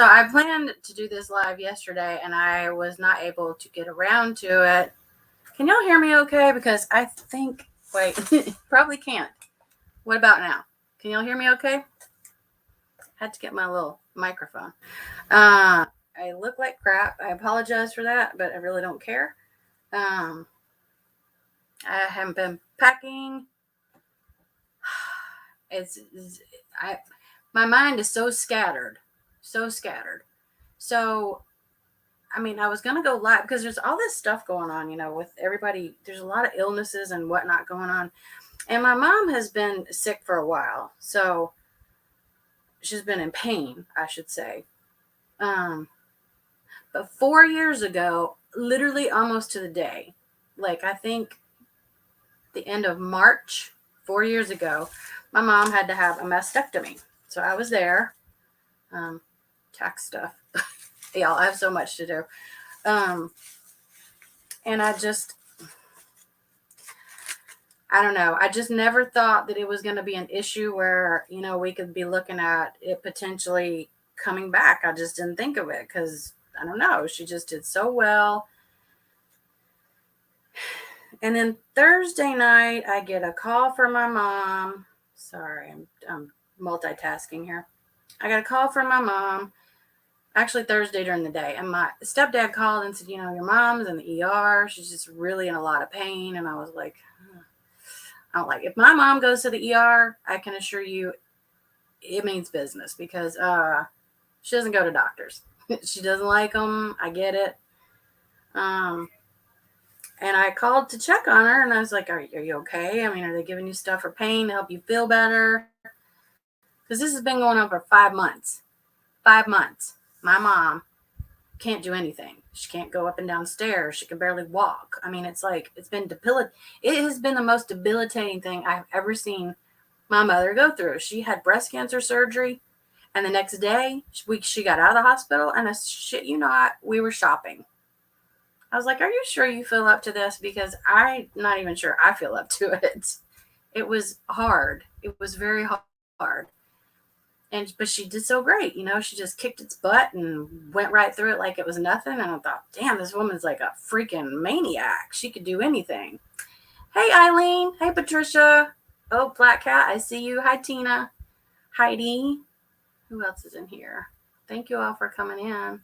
So I planned to do this live yesterday and I was not able to get around to it. Can y'all hear me okay? Because I think, wait, probably can't. What about now? Can y'all hear me okay? Had to get my little microphone. I look like crap. I apologize for that, but I really don't care. I haven't been packing. My mind is so scattered. So, I mean, I was going to go live because there's all this stuff going on, with everybody. There's a lot of illnesses and whatnot going on. And my mom has been sick for a while. So she's been in pain, I should say. But 4 years ago, literally almost to the day, like I think the end of March, 4 years ago, my mom had to have a mastectomy. So I was there. Tax stuff. Y'all, I have so much to do. And I don't know. I just never thought that it was going to be an issue where, we could be looking at it potentially coming back. I just didn't think of it because, I don't know, she just did so well. And then Thursday night, I get a call from my mom. Sorry, I'm multitasking here. I got a call from my mom, actually Thursday during the day. And my stepdad called and said, your mom's in the ER. She's just really in a lot of pain. And I was like, I don't like, if my mom goes to the ER, I can assure you it means business because she doesn't go to doctors. She doesn't like them. I get it. And I called to check on her and I was like, are you okay? I mean, are they giving you stuff for pain to help you feel better? Because this has been going on for 5 months. 5 months. My mom can't do anything. She can't go up and down stairs. She can barely walk. I mean, it's like, it has been the most debilitating thing I've ever seen my mother go through. She had breast cancer surgery, and the next day she got out of the hospital, and I shit you not, we were shopping. I was like, are you sure you feel up to this? Because I'm not even sure I feel up to it. It was hard. It was very hard. But she did so great. She just kicked its butt and went right through it like it was nothing. And I thought, damn, this woman's like a freaking maniac. She could do anything. Hey, Eileen. Hey, Patricia. Oh, Black Cat, I see you. Hi, Tina. Heidi. Who else is in here? Thank you all for coming in.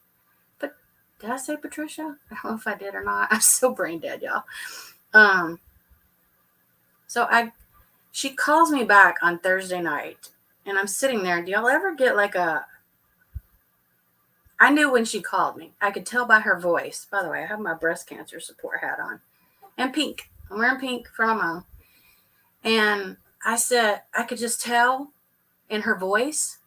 But did I say Patricia? I don't know if I did or not. I'm so brain dead, y'all. So she calls me back on Thursday night, and I'm sitting there. Do y'all ever get like I knew when she called me. I could tell by her voice. By the way, I have my breast cancer support hat on. And pink. I'm wearing pink for my mom. And I said, I could just tell in her voice.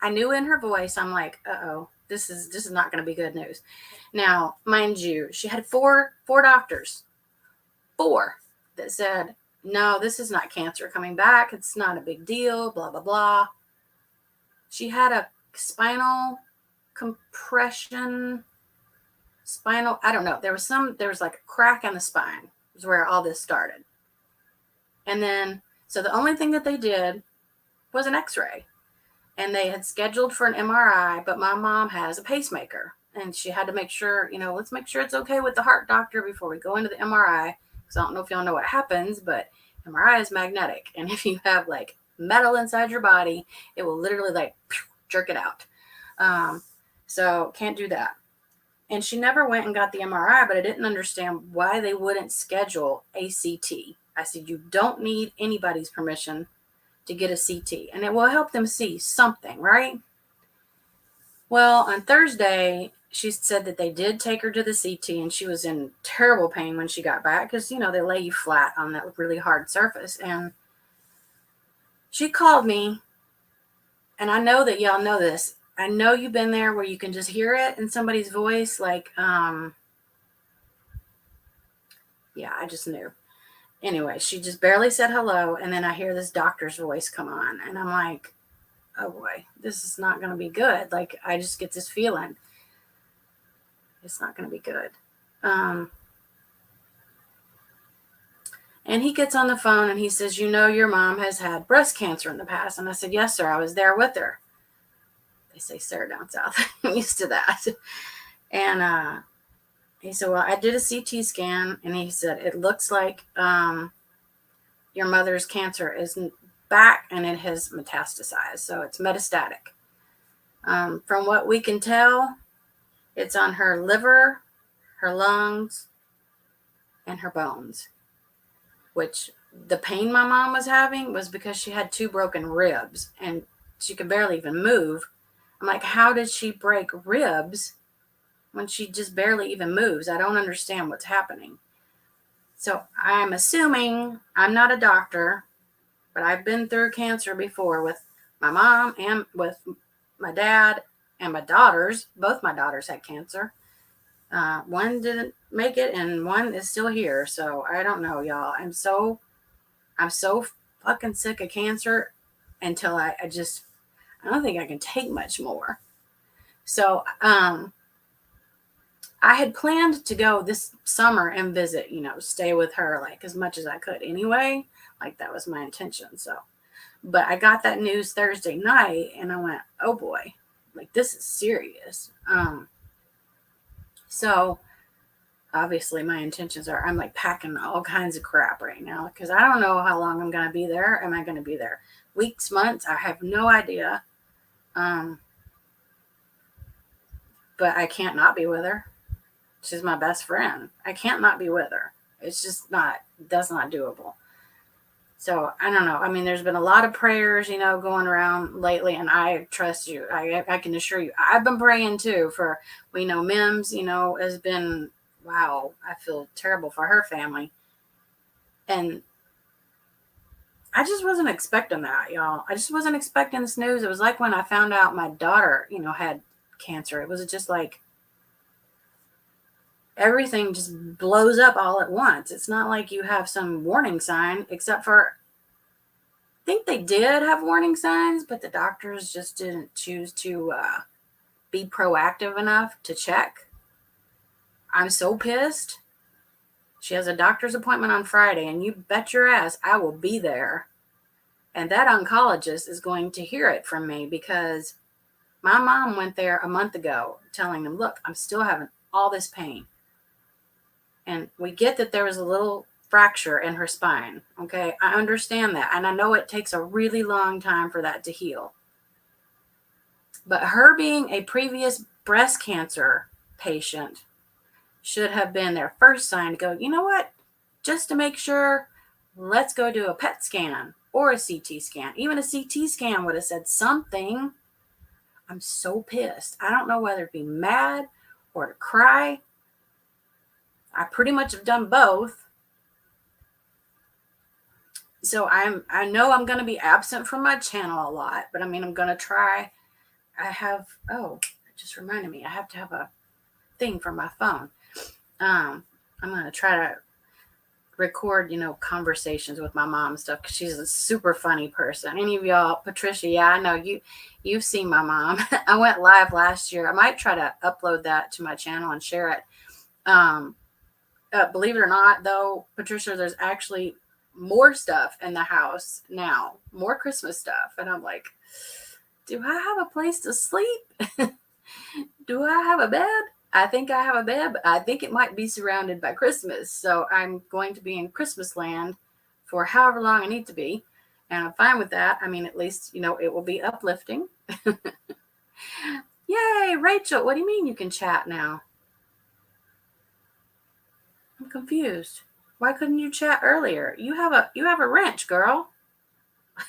I knew in her voice, I'm like, uh-oh, this is not going to be good news. Now, mind you, she had four doctors. 4 that said, no, this is not cancer coming back. It's not a big deal, blah, blah, blah. She had a spinal compression, I don't know. There was like a crack in the spine is where all this started. And then, so the only thing that they did was an x-ray. And they had scheduled for an MRI, but my mom has a pacemaker. And she had to make sure, let's make sure it's okay with the heart doctor before we go into the MRI. Because I don't know if y'all know what happens, but MRI is magnetic. And if you have like metal inside your body, it will literally like jerk it out. So can't do that. And she never went and got the MRI, but I didn't understand why they wouldn't schedule a CT. I said, you don't need anybody's permission to get a CT, and it will help them see something, right? Well, on Thursday, she said that they did take her to the CT, and she was in terrible pain when she got back because, they lay you flat on that really hard surface. And she called me, and I know that y'all know this. I know you've been there where you can just hear it in somebody's voice, like, yeah, I just knew. Anyway, she just barely said hello, and then I hear this doctor's voice come on, and I'm like, oh boy, this is not going to be good. Like, I just get this feeling. It's not going to be good. And he gets on the phone, and he says, your mom has had breast cancer in the past. And I said, yes, sir, I was there with her. They say sir down south. I'm used to that. And he said, well, I did a CT scan, and he said, it looks like your mother's cancer is back and it has metastasized. So it's metastatic. From what we can tell, it's on her liver, her lungs, and her bones, which the pain my mom was having was because she had 2 broken ribs and she could barely even move. I'm like, how did she break ribs when she just barely even moves? I don't understand what's happening. So I'm assuming, I'm not a doctor, but I've been through cancer before with my mom and with my dad and my daughters. Both my daughters had cancer. One didn't make it and one is still here. So I don't know, y'all. I'm so fucking sick of cancer until I don't think I can take much more. So I had planned to go this summer and visit, stay with her like as much as I could anyway. Like that was my intention. So, but I got that news Thursday night and I went, oh boy, like this is serious. So obviously my intentions are, I'm like packing all kinds of crap right now because I don't know how long I'm going to be there. Am I going to be there weeks, months? I have no idea. But I can't not be with her. She's my best friend. I can't not be with her. It's just that's not doable. So I don't know. I mean, there's been a lot of prayers, going around lately, and I trust you. I can assure you, I've been praying too for, we know Mims, has been, wow, I feel terrible for her family. And I just wasn't expecting that, y'all. I just wasn't expecting this news. It was like when I found out my daughter, had cancer. It was just like, everything just blows up all at once. It's not like you have some warning sign, except for, I think they did have warning signs, but the doctors just didn't choose to be proactive enough to check. I'm so pissed. She has a doctor's appointment on Friday, and you bet your ass I will be there. And that oncologist is going to hear it from me because my mom went there a month ago telling them, look, I'm still having all this pain. And we get that there was a little fracture in her spine. Okay, I understand that. And I know it takes a really long time for that to heal. But her being a previous breast cancer patient should have been their first sign to go, you know what? Just to make sure, let's go do a PET scan or a CT scan. Even a CT scan would have said something. I'm so pissed. I don't know whether to be mad or to cry. I pretty much have done both. So I know I'm going to be absent from my channel a lot, but I mean, I'm going to try. It just reminded me, I have to have a thing for my phone. I'm going to try to record, conversations with my mom and stuff because she's a super funny person. Any of y'all, Patricia, yeah, I know you've seen my mom. I went live last year. I might try to upload that to my channel and share it. Believe it or not, though, Patricia, there's actually more stuff in the house now, more Christmas stuff. And I'm like, do I have a place to sleep? Do I have a bed? I think I have a bed, but I think it might be surrounded by Christmas. So I'm going to be in Christmas land for however long I need to be. And I'm fine with that. I mean, at least, it will be uplifting. Yay, Rachel, what do you mean you can chat now? I'm confused. Why couldn't you chat earlier? You have a wrench, girl.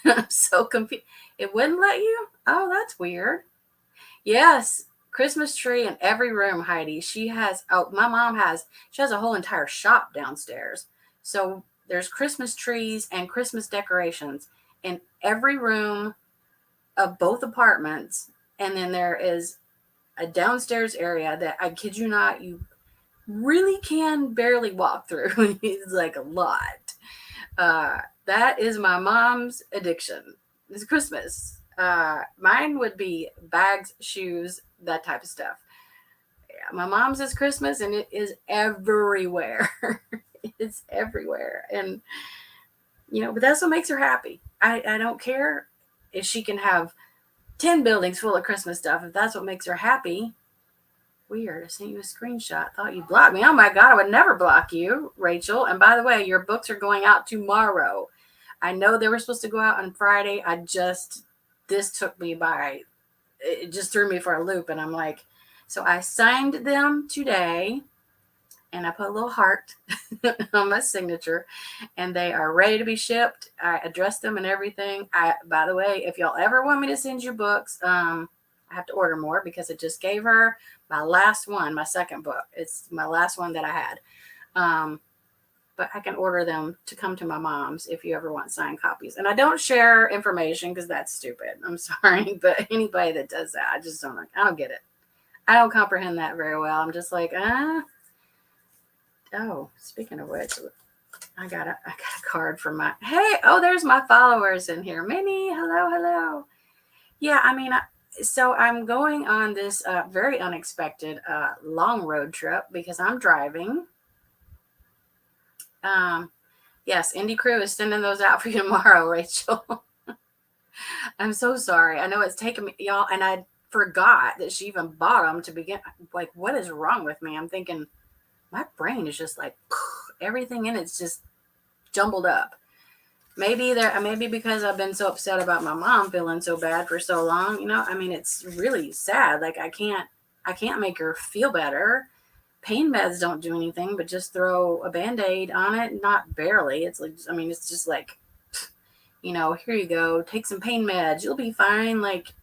I'm so confused. It wouldn't let you? Oh, that's weird. Yes, Christmas tree in every room, Heidi. She has a whole entire shop downstairs. So there's Christmas trees and Christmas decorations in every room of both apartments. And then there is a downstairs area that, I kid you not, you really can barely walk through. It's like a lot. That is my mom's addiction. It's Christmas. Mine would be bags, shoes, that type of stuff. Yeah, my mom's is Christmas, and it is everywhere. It's everywhere. And, but that's what makes her happy. I don't care if she can have 10 buildings full of Christmas stuff if that's what makes her happy. Weird. I sent you a screenshot. Thought you blocked me. Oh my God, I would never block you, Rachel. And by the way, your books are going out tomorrow. I know they were supposed to go out on Friday. This took me by, it just threw me for a loop. And I'm like, so I signed them today and I put a little heart on my signature and they are ready to be shipped. I addressed them and everything. By the way, if y'all ever want me to send you books, I have to order more because I just gave her my last one, my second book. It's my last one that I had. But I can order them to come to my mom's if you ever want signed copies. And I don't share information because that's stupid. I'm sorry, but anybody that does that, I don't get it. I don't comprehend that very well. I'm just like, Oh, speaking of which, I got a card from there's my followers in here. Minnie, hello. Yeah, I mean, so I'm going on this very unexpected long road trip because I'm driving. Yes, Indie Crew is sending those out for you tomorrow, Rachel. I'm so sorry. I know it's taken me, y'all, and I forgot that she even bought them to begin. Like, what is wrong with me? I'm thinking my brain is just like everything in it's just jumbled up. Maybe because I've been so upset about my mom feeling so bad for so long. I mean, it's really sad. Like I can't make her feel better. Pain meds don't do anything but just throw a Band-Aid on it. Not barely. It's like, I mean, it's just like, here you go. Take some pain meds. You'll be fine. Like,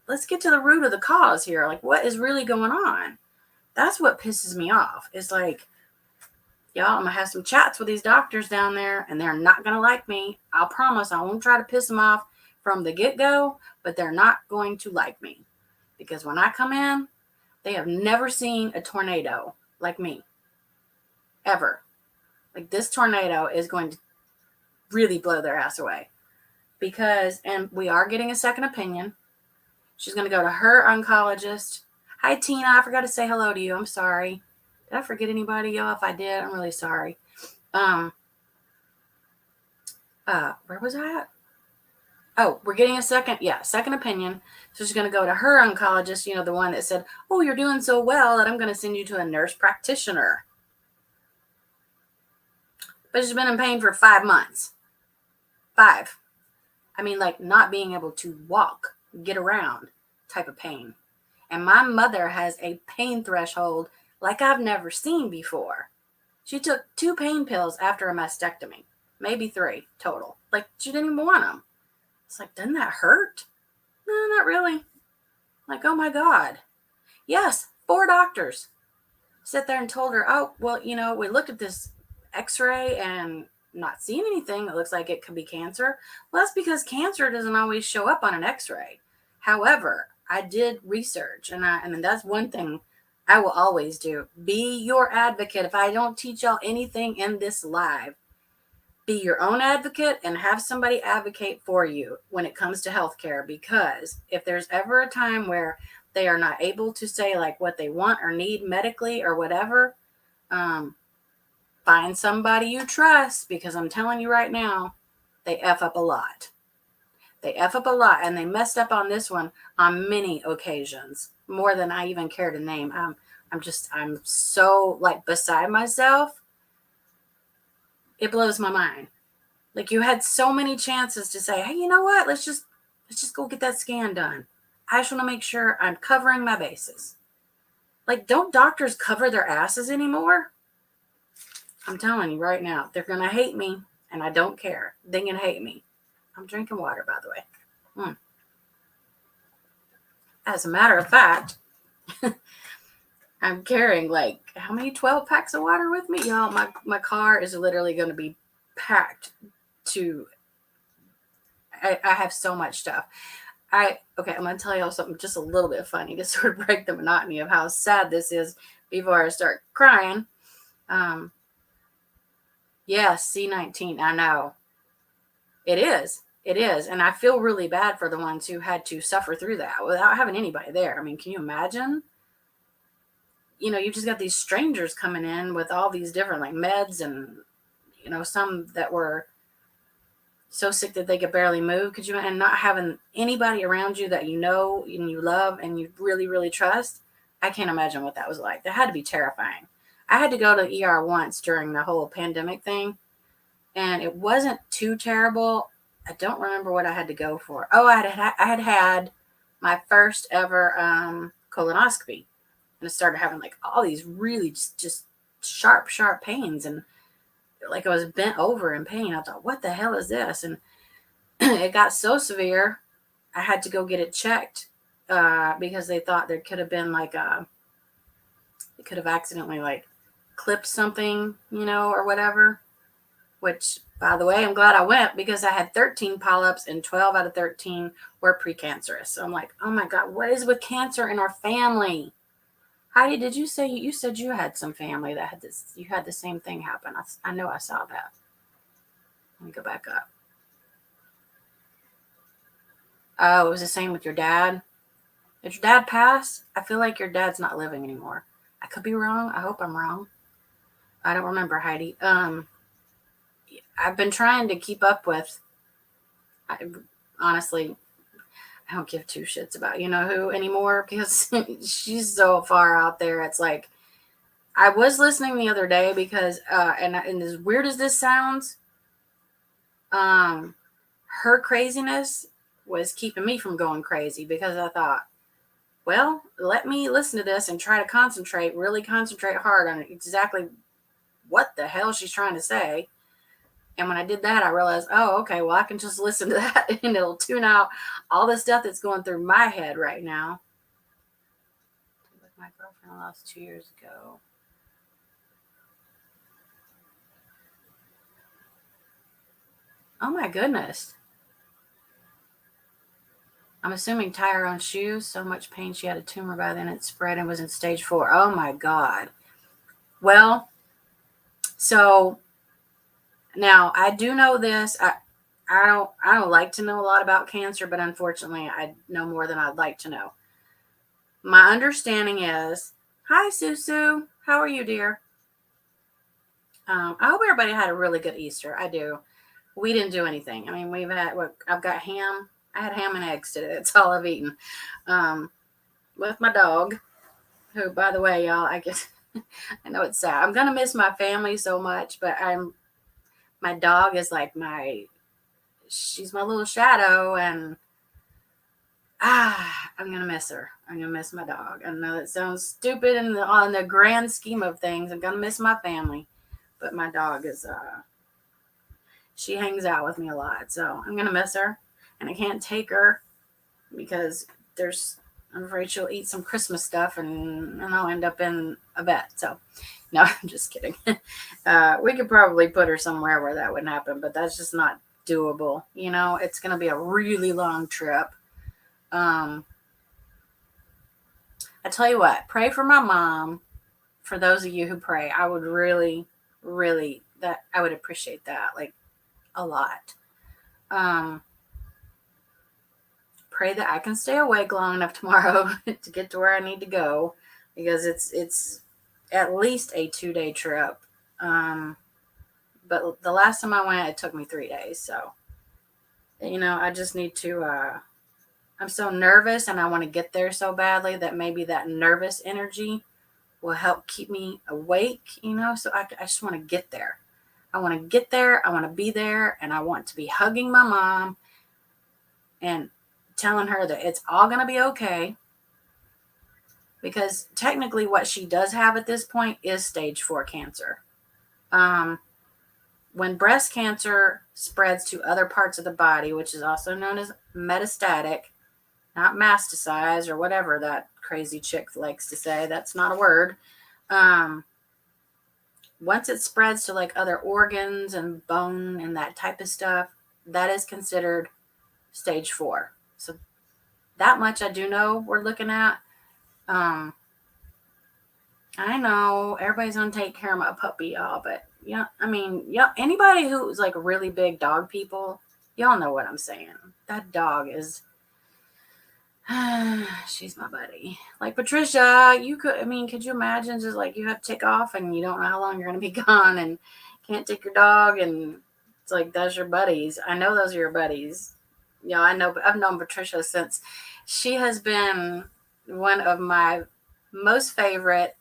let's get to the root of the cause here. Like, what is really going on? That's what pisses me off. It's like, y'all, I'm going to have some chats with these doctors down there, and they're not going to like me. I'll promise I won't try to piss them off from the get-go, but they're not going to like me. Because when I come in, they have never seen a tornado like me. Ever. Like, this tornado is going to really blow their ass away. And we are getting a second opinion. She's going to go to her oncologist. Hi, Tina. I forgot to say hello to you. I'm sorry. Did I forget anybody, y'all? If I did, I'm really sorry. Where was I at? Oh, we're getting a second opinion. So she's going to go to her oncologist, the one that said, oh, you're doing so well that I'm going to send you to a nurse practitioner. But she's been in pain for 5 months. 5. I mean, like not being able to walk, get around type of pain. And my mother has a pain threshold like I've never seen before. She took 2 pain pills after a mastectomy, maybe 3 total. Like, she didn't even want them. It's like, doesn't that hurt? No, not really. Like, oh my God. Yes, 4 doctors sit there and told her, oh, well, we looked at this x-ray and not seeing anything. It looks like it could be cancer. Well, that's because cancer doesn't always show up on an x-ray. However, I did research, and that's one thing I will always do. Be your advocate. If I don't teach y'all anything in this live, be your own advocate and have somebody advocate for you when it comes to healthcare. Because if there's ever a time where they are not able to say like what they want or need medically or whatever, find somebody you trust, because I'm telling you right now, they F up a lot. They F up a lot, and they messed up on this one on many occasions, more than I even care to name. I'm so like beside myself. It blows my mind. Like, you had so many chances to say, hey, you know what? Let's just go get that scan done. I just want to make sure I'm covering my bases. Like, don't doctors cover their asses anymore? I'm telling you right now, they're going to hate me, and I don't care. They can hate me. I'm drinking water, by the way. As a matter of fact, I'm carrying like, how many 12 packs of water with me? Y'all, my car is literally going to be packed to, I have so much stuff. I'm going to tell y'all something just a little bit funny to sort of break the monotony of how sad this is before I start crying. Yes, C19, I know. It is. And I feel really bad for the ones who had to suffer through that without having anybody there. I mean, can you imagine? You've just got these strangers coming in with all these different like meds and, some that were so sick that they could barely move. Could you? And not having anybody around you that you know and you love and you really, really trust. I can't imagine what that was like. That had to be terrifying. I had to go to the ER once during the whole pandemic thing, and it wasn't too terrible. I don't remember what I had to go for. Oh, I had my first ever colonoscopy, and I started having like all these really just sharp, sharp pains, and like I was bent over in pain. I thought, what the hell is this? And it got so severe, I had to go get it checked because they thought there could have been like it could have accidentally like clipped something, or whatever. Which, by the way, I'm glad I went because I had 13 polyps and 12 out of 13 were precancerous. So I'm like, oh my God, what is with cancer in our family? Heidi, did you say you said you had some family that had this? You had the same thing happen. I know I saw that. Let me go back up. Oh, it was the same with your dad. Did your dad pass? I feel like your dad's not living anymore. I could be wrong. I hope I'm wrong. I don't remember, Heidi. I've been trying to keep up with. Honestly, I don't give two shits about who anymore because she's so far out there. It's like I was listening the other day because and as weird as this sounds, her craziness was keeping me from going crazy because I thought, well, let me listen to this and try to really concentrate hard on exactly what the hell she's trying to say. And when I did that, I realized, oh, okay, well, I can just listen to that and it'll tune out all the stuff that's going through my head right now. With my girlfriend lost 2 years ago. Oh my goodness. I'm assuming tie her own shoes. So much pain. She had a tumor by then. It spread and was in stage 4. Oh my God. Well, so now I do know this. I don't like to know a lot about cancer, but unfortunately I know more than I'd like to know. My understanding is, hi Susu, how are you, dear? I hope everybody had a really good Easter. I do. We didn't do anything. I mean, I've got ham. I had ham and eggs today. That's all I've eaten. With my dog, who, by the way, y'all, I guess I know it's sad. I'm gonna miss my family so much, but my dog is like she's my little shadow, and I'm gonna miss her. I'm gonna miss my dog. I know that sounds stupid on the grand scheme of things. I'm gonna miss my family, but my dog is she hangs out with me a lot, so I'm gonna miss her, and I can't take her because I'm afraid she'll eat some Christmas stuff and I'll end up in a vet. So, no, I'm just kidding. We could probably put her somewhere where that wouldn't happen, but that's just not doable. It's going to be a really long trip. I tell you what, pray for my mom. For those of you who pray, I would really, really, I would appreciate that, like, a lot. Pray that I can stay awake long enough tomorrow to get to where I need to go, because it's at least a 2-day trip. But the last time I went, it took me 3 days. So, I just need to, I'm so nervous and I want to get there so badly that maybe that nervous energy will help keep me awake, so I just want to get there. I want to get there. I want to be there, and I want to be hugging my mom and telling her that it's all going to be okay, because technically what she does have at this point is stage 4 cancer. When breast cancer spreads to other parts of the body, which is also known as metastatic, not masticized or whatever that crazy chick likes to say, that's not a word. Once it spreads to like other organs and bone and that type of stuff, that is considered stage 4. So that much I do know we're looking at. I know everybody's gonna take care of my puppy, y'all, but yeah, I mean, yeah, anybody who's like really big dog people, y'all know what I'm saying. That dog is, she's my buddy. Like Patricia, could you imagine just like you have to take off and you don't know how long you're gonna be gone and can't take your dog, and It's like, that's your buddies. I know those are your buddies. I know, I've known Patricia since she has been one of my most favorite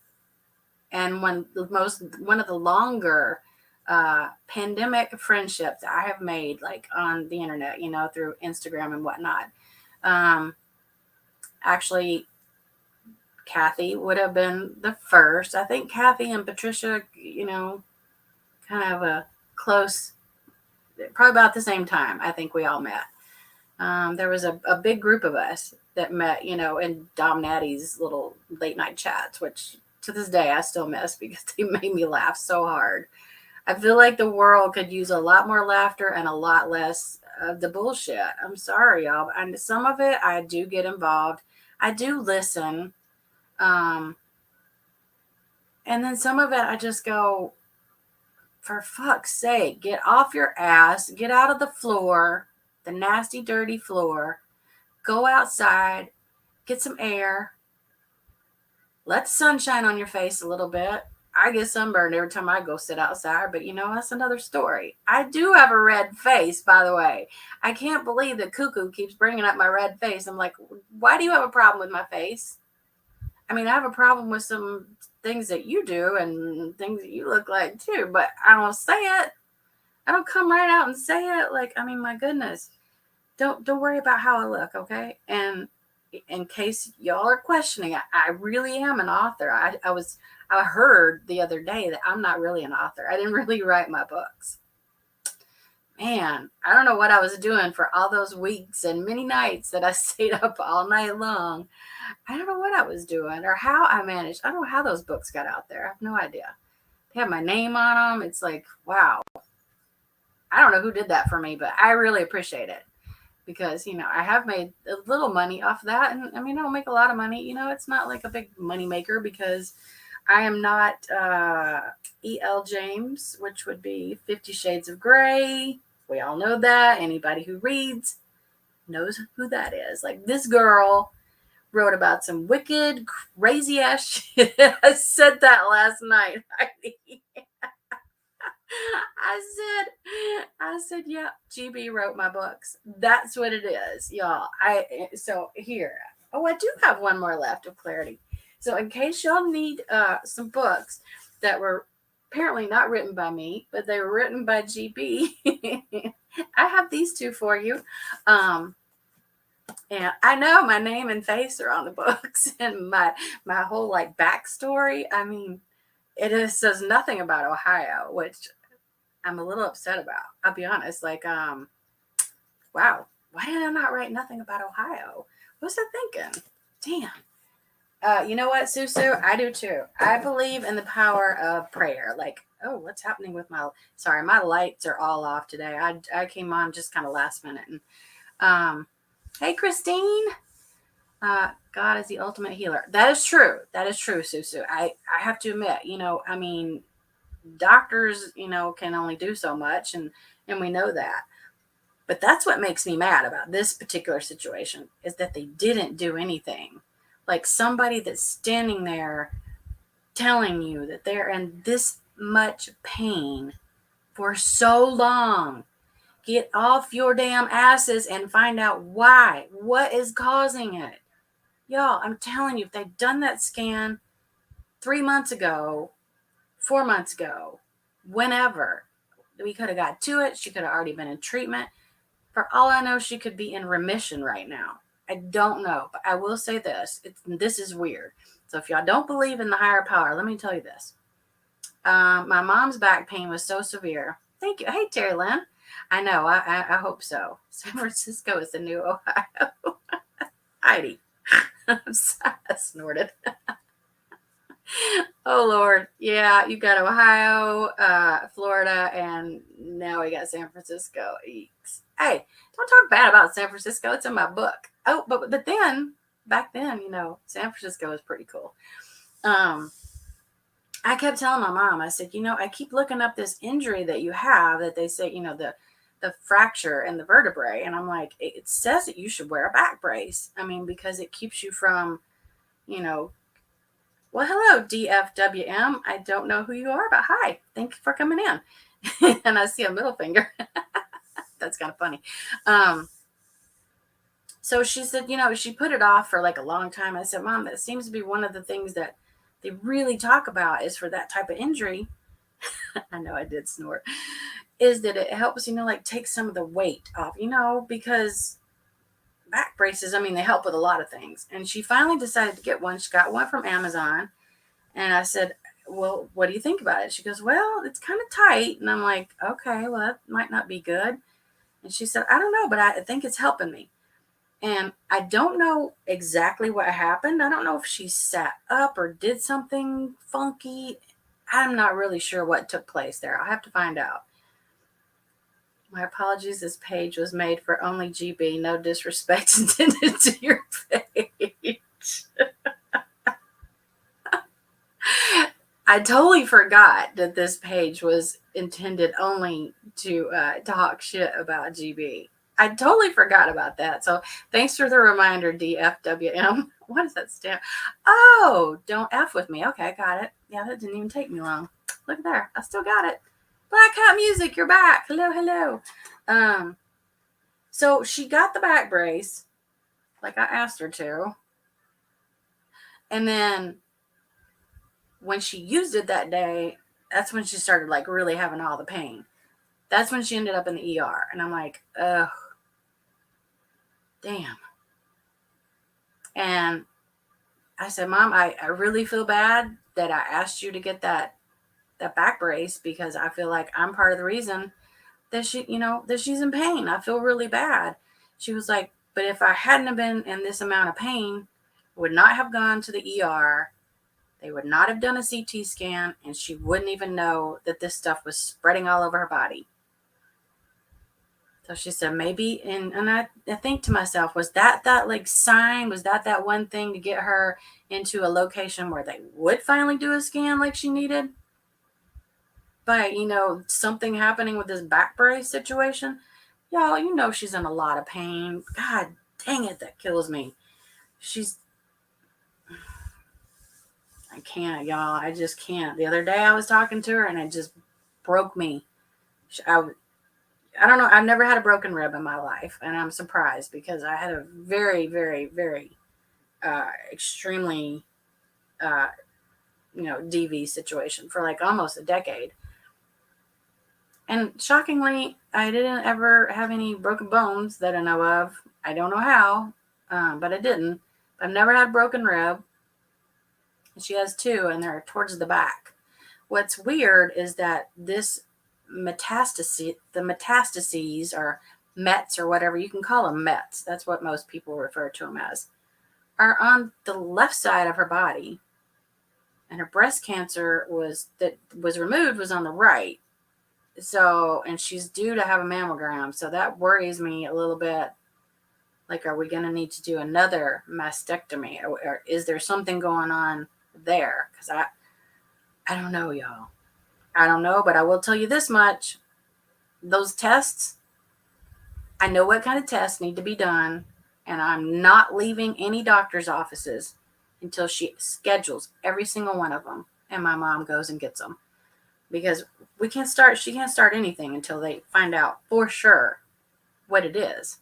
and one of the longer pandemic friendships I have made, like on the internet, through Instagram and whatnot. Actually, Kathy would have been the first. I think Kathy and Patricia, kind of a close, probably about the same time. I think we all met. There was a big group of us that met, in Dom Natty's little late night chats, which to this day I still miss because they made me laugh so hard. I feel like the world could use a lot more laughter and a lot less of the bullshit. I'm sorry, y'all. And some of it I do get involved. I do listen. And then some of it I just go, for fuck's sake, get off your ass, get out of the floor, the nasty, dirty floor, go outside, get some air, let the sun shine on your face a little bit. I get sunburned every time I go sit outside, but that's another story. I do have a red face, by the way. I can't believe that Cuckoo keeps bringing up my red face. I'm like, why do you have a problem with my face? I mean, I have a problem with some things that you do and things that you look like too, but I don't say it. I don't come right out and say it. Like, I mean, my goodness, don't worry about how I look, okay? And in case y'all are questioning, I really am an author. I heard the other day that I'm not really an author. I didn't really write my books. Man, I don't know what I was doing for all those weeks and many nights that I stayed up all night long. I don't know what I was doing or how I managed. I don't know how those books got out there. I have no idea. They have my name on them. It's like, wow. I don't know who did that for me, but I really appreciate it because, I have made a little money off that. And I mean, I don't make a lot of money. It's not like a big money maker because I am not E.L. James, which would be 50 Shades of Grey. We all know that. Anybody who reads knows who that is. Like, this girl wrote about some wicked, crazy ass shit. I said that last night. I said, yeah, GB wrote my books. That's what it is, y'all. So here. Oh, I do have one more left of Clarity. So in case y'all need some books that were apparently not written by me, but they were written by GB, I have these two for you. And I know my name and face are on the books and my whole like backstory. I mean, says nothing about Ohio, which I'm a little upset about. I'll be honest. Like, wow, why did I not write nothing about Ohio? What was I thinking? Damn. You know what, Susu? I do too. I believe in the power of prayer. Like, oh, what's happening with my lights are all off today. I came on just kind of last minute. And hey, Christine. God is the ultimate healer. That is true. That is true, Susu. I have to admit, I mean, doctors, can only do so much, and we know that. But that's what makes me mad about this particular situation is that they didn't do anything. Like somebody that's standing there telling you that they're in this much pain for so long. Get off your damn asses and find out why. What is causing it? Y'all, I'm telling you, if they'd done that scan 3 months ago, 4 months ago, whenever, we could have got to it. She could have already been in treatment. For all I know, she could be in remission right now. I don't know, but I will say this. This is weird. So if y'all don't believe in the higher power, let me tell you this. My mom's back pain was so severe. Thank you. Hey, Terry Lynn. I know. I hope so. San Francisco is the new Ohio. Heidi. I snorted. Oh, Lord. Yeah, you got Ohio, Florida, and now we got San Francisco. Eeks. Hey, don't talk bad about San Francisco. It's in my book. Oh, but then, back then, San Francisco was pretty cool. I kept telling my mom, I said, I keep looking up this injury that you have that they say, the fracture in the vertebrae. And I'm like, it says that you should wear a back brace. I mean, because it keeps you from, well, hello, DFWM. I don't know who you are, but hi. Thank you for coming in. and I see a middle finger. That's kind of funny. So she said, she put it off for like a long time. I said, Mom, that seems to be one of the things that they really talk about is for that type of injury. I know I did snort. Is that it helps, like take some of the weight off, because back braces, I mean, they help with a lot of things. And she finally decided to get one. She got one from Amazon. And I said, well, what do you think about it? She goes, well, it's kind of tight. And I'm like, okay, well, that might not be good. And she said, I don't know, but I think it's helping me. And I don't know exactly what happened. I don't know if she sat up or did something funky. I'm not really sure what took place there. I'll have to find out. My apologies. This page was made for only GB. No disrespect intended to your page. I totally forgot that this page was intended only to talk shit about GB. I totally forgot about that. So thanks for the reminder, DFWM. What does that stand? Oh, don't F with me. Okay, got it. Yeah, that didn't even take me long. Look there. I still got it. Black Hat Music, you're back. Hello. So she got the back brace like I asked her to. And then when she used it that day, that's when she started like really having all the pain. That's when she ended up in the ER. And I'm like, ugh, damn. And I said, Mom, I really feel bad that I asked you to get that back brace because I feel like I'm part of the reason that that she's in pain. I feel really bad. She was like, but if I hadn't have been in this amount of pain, I would not have gone to the ER. They would not have done a CT scan, and she wouldn't even know that this stuff was spreading all over her body. So she said, maybe, and I think to myself, was that like sign? Was that one thing to get her into a location where they would finally do a scan like she needed? But, something happening with this back brace situation, y'all, she's in a lot of pain. God dang it, that kills me. I can't, y'all. I just can't. The other day I was talking to her and it just broke me. I don't know. I've never had a broken rib in my life, and I'm surprised because I had a very, very, very extremely, DV situation for like almost a decade. And shockingly, I didn't ever have any broken bones that I know of. I don't know how, but I didn't. I've never had a broken rib. She has two, and they're towards the back. What's weird is that the metastases or METs or whatever, you can call them METs. That's what most people refer to them as, are on the left side of her body. And her breast cancer was removed was on the right. So, and she's due to have a mammogram. So that worries me a little bit. Like, are we going to need to do another mastectomy? Or is there something going on there? Because I don't know, y'all. I don't know, but I will tell you this much. Those tests, I know what kind of tests need to be done, and I'm not leaving any doctor's offices until she schedules every single one of them, and my mom goes and gets them. Because she can't start anything until they find out for sure what it is.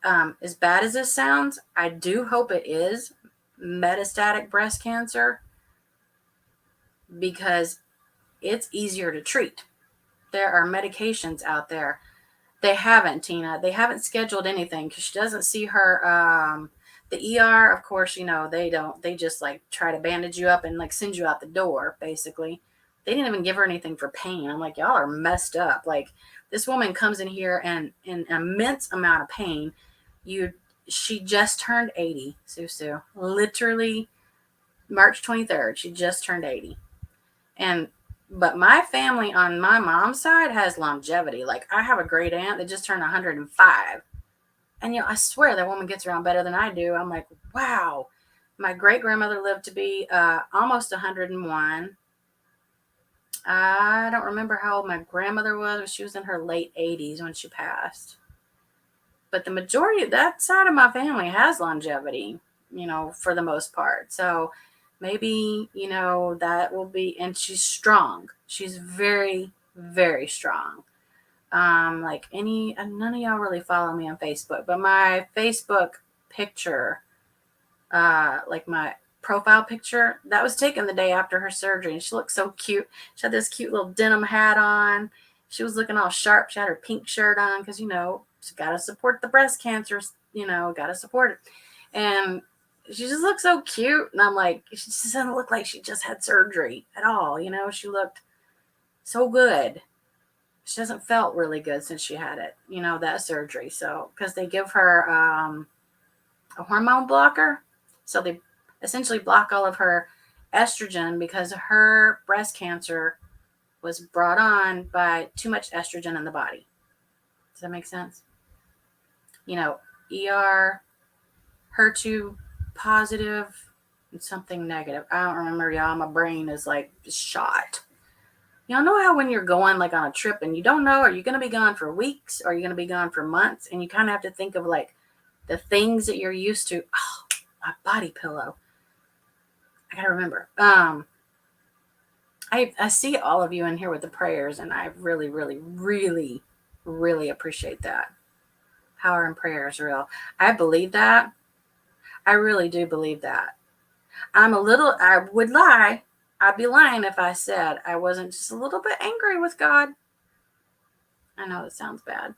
As bad as this sounds, I do hope it is metastatic breast cancer because it's easier to treat. There are medications out there. They haven't scheduled anything because she doesn't see her. The ER, of course, they just like try to bandage you up and like send you out the door, basically. They didn't even give her anything for pain. I'm like, y'all are messed up. Like, this woman comes in here and in an immense amount of pain. She just turned 80, Susu. Literally March 23rd, she just turned 80. But my family on my mom's side has longevity. Like, I have a great aunt that just turned 105. And, I swear that woman gets around better than I do. I'm like, wow. My great-grandmother lived to be almost 101. I don't remember how old my grandmother was, but she was in her late 80s when she passed. But the majority of that side of my family has longevity, for the most part. So maybe, that will be, and she's strong. She's very, very strong. Like none of y'all really follow me on Facebook, but my Facebook picture, like my profile picture, that was taken the day after her surgery, and she looked so cute. She had this cute little denim hat on. She was looking all sharp. She had her pink shirt on because, she's got to support the breast cancer, got to support it. And she just looked so cute. And I'm like, she just doesn't look like she just had surgery at all. She looked so good. She hasn't felt really good since she had it, that surgery. So, because they give her a hormone blocker. So they essentially block all of her estrogen because her breast cancer was brought on by too much estrogen in the body. Does that make sense? ER, HER2 positive, and something negative. I don't remember, y'all. My brain is like shot. Y'all know how when you're going like on a trip and you don't know, are you going to be gone for weeks or are you going to be gone for months? And you kind of have to think of like the things that you're used to. Oh, my body pillow. I got to remember. I see all of you in here with the prayers, and I really, really, really, really appreciate that. Power in prayer is real. I believe that. I really do believe that. I would lie. I'd be lying if I said I wasn't just a little bit angry with God. I know it sounds bad.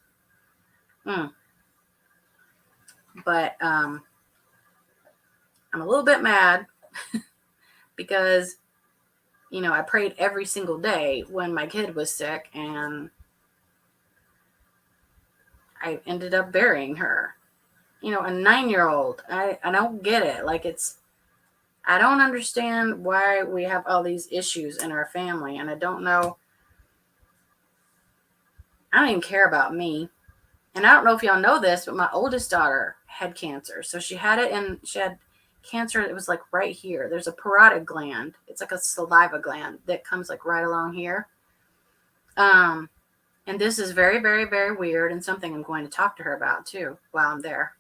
But I'm a little bit mad because, I prayed every single day when my kid was sick, and I ended up burying her. A 9-year-old. I don't get it. Like, I don't understand why we have all these issues in our family, and I don't know. I don't even care about me. And I don't know if y'all know this, but my oldest daughter had cancer. So she had cancer. It was like right here. There's a parotid gland. It's like a saliva gland that comes like right along here. And this is very, very, very weird, and something I'm going to talk to her about too while I'm there.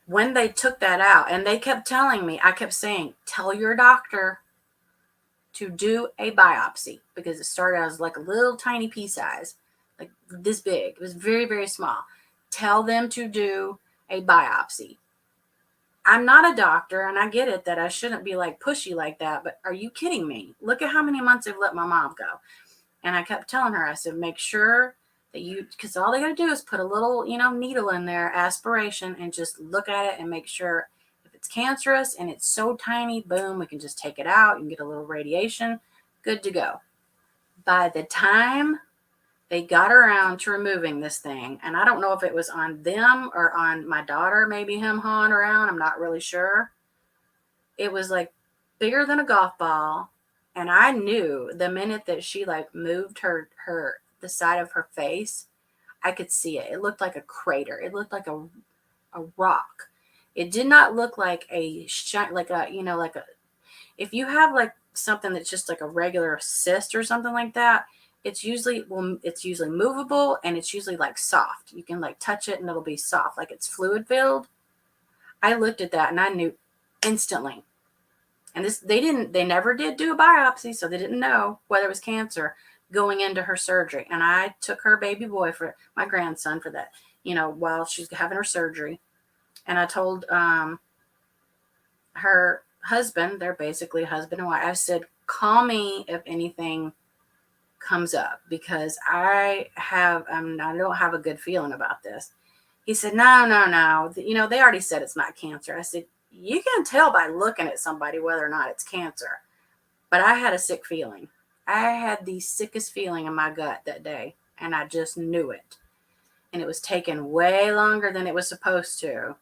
When they took that out, and they kept telling me, I kept saying, tell your doctor to do a biopsy, because it started as like a little tiny pea size, like this big. It was very, very small. Tell them to do a biopsy. I'm not a doctor, and I get it that I shouldn't be like pushy like that, but are you kidding me? Look at how many months I've let my mom go. And I kept telling her, I said, make sure that because all they got to do is put a little, needle in there, aspiration, and just look at it and make sure if it's cancerous and it's so tiny, boom, we can just take it out and get a little radiation, good to go. By the time they got around to removing this thing, and I don't know if it was on them or on my daughter, maybe him hawing around, I'm not really sure. It was like bigger than a golf ball. And I knew the minute that she like moved the side of her face, I could see it. It looked like a crater. It looked like a rock. It did not look like if you have like something that's just like a regular cyst or something like that, it's usually movable, and it's usually like soft. You can like touch it and it'll be soft, like it's fluid filled. I looked at that and I knew instantly. And they never did do a biopsy, so they didn't know whether it was cancer going into her surgery. And I took her baby boy, for my grandson, for that, while she's having her surgery. And I told her husband, they're basically husband and wife, I said, call me if anything comes up, because I don't have a good feeling about this. He said, no. They already said it's not cancer. I said, you can tell by looking at somebody whether or not it's cancer. But I had a sick feeling. I had the sickest feeling in my gut that day, and I just knew it. And it was taking way longer than it was supposed to.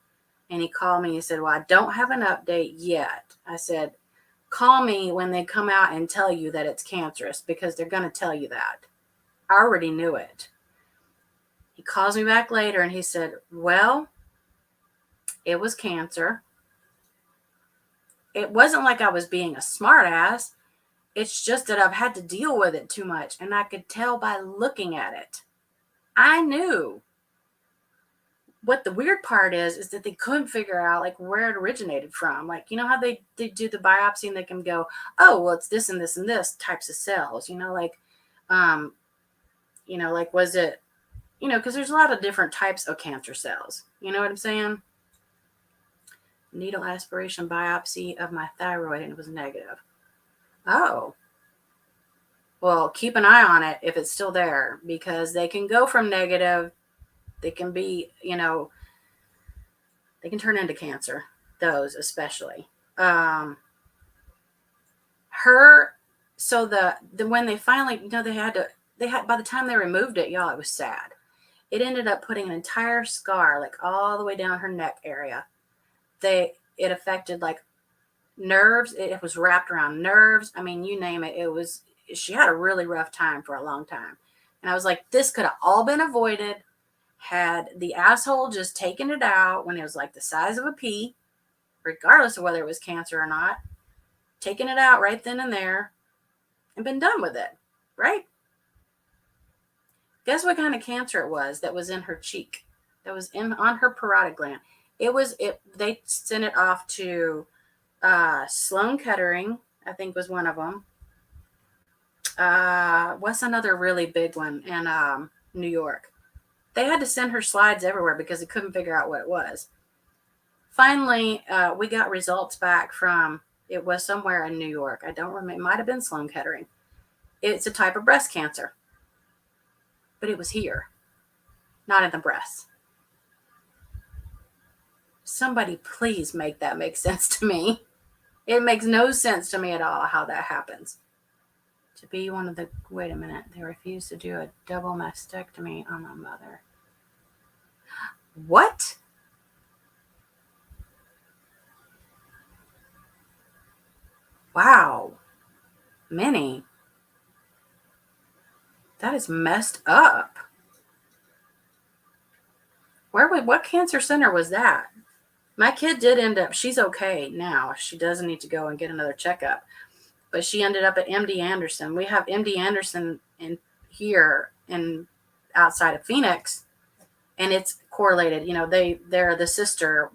And he called me and he said, well, I don't have an update yet. I said, call me when they come out and tell you that it's cancerous, because they're going to tell you that. I already knew it. He calls me back later and he said, well, it was cancer. It wasn't like I was being a smart ass. It's just that I've had to deal with it too much, and I could tell by looking at it. I knew what the weird part is that they couldn't figure out like where it originated from. Like, you know how they do the biopsy and they can go, oh, well, it's this and this and this types of cells, um, like was it, because there's a lot of different types of cancer cells. You know what I'm saying? Needle aspiration biopsy of my thyroid and it was negative. Oh, well, keep an eye on it if it's still there, because they can go from negative, they can be, they can turn into cancer, those especially. Um, her, so the when they finally, they had by the time they removed it, y'all, it was sad. It ended up putting an entire scar, like all the way down her neck area. It affected like nerves. It was wrapped around nerves. I mean, you name it. She had a really rough time for a long time. And I was like, this could have all been avoided had the asshole just taken it out when it was like the size of a pea, regardless of whether it was cancer or not, taken it out right then and there and been done with it, right? Guess what kind of cancer it was that was in her cheek, that was on her parotid gland. They sent it off to Sloan Kettering, I think was one of them. What's another really big one in New York? They had to send her slides everywhere because they couldn't figure out what it was. Finally, we got results back from, it was somewhere in New York. I don't remember. It might have been Sloan Kettering. It's a type of breast cancer. But it was here, not in the breast. Somebody please make that make sense to me. It makes no sense to me at all how that happens. To be one of the, wait a minute, they refused to do a double mastectomy on my mother. What? Wow. Minnie. That is messed up. What cancer center was that? My kid did end up, she's okay now. She doesn't need to go and get another checkup. But she ended up at MD Anderson. We have MD Anderson in here in outside of Phoenix, and it's correlated. They're the sister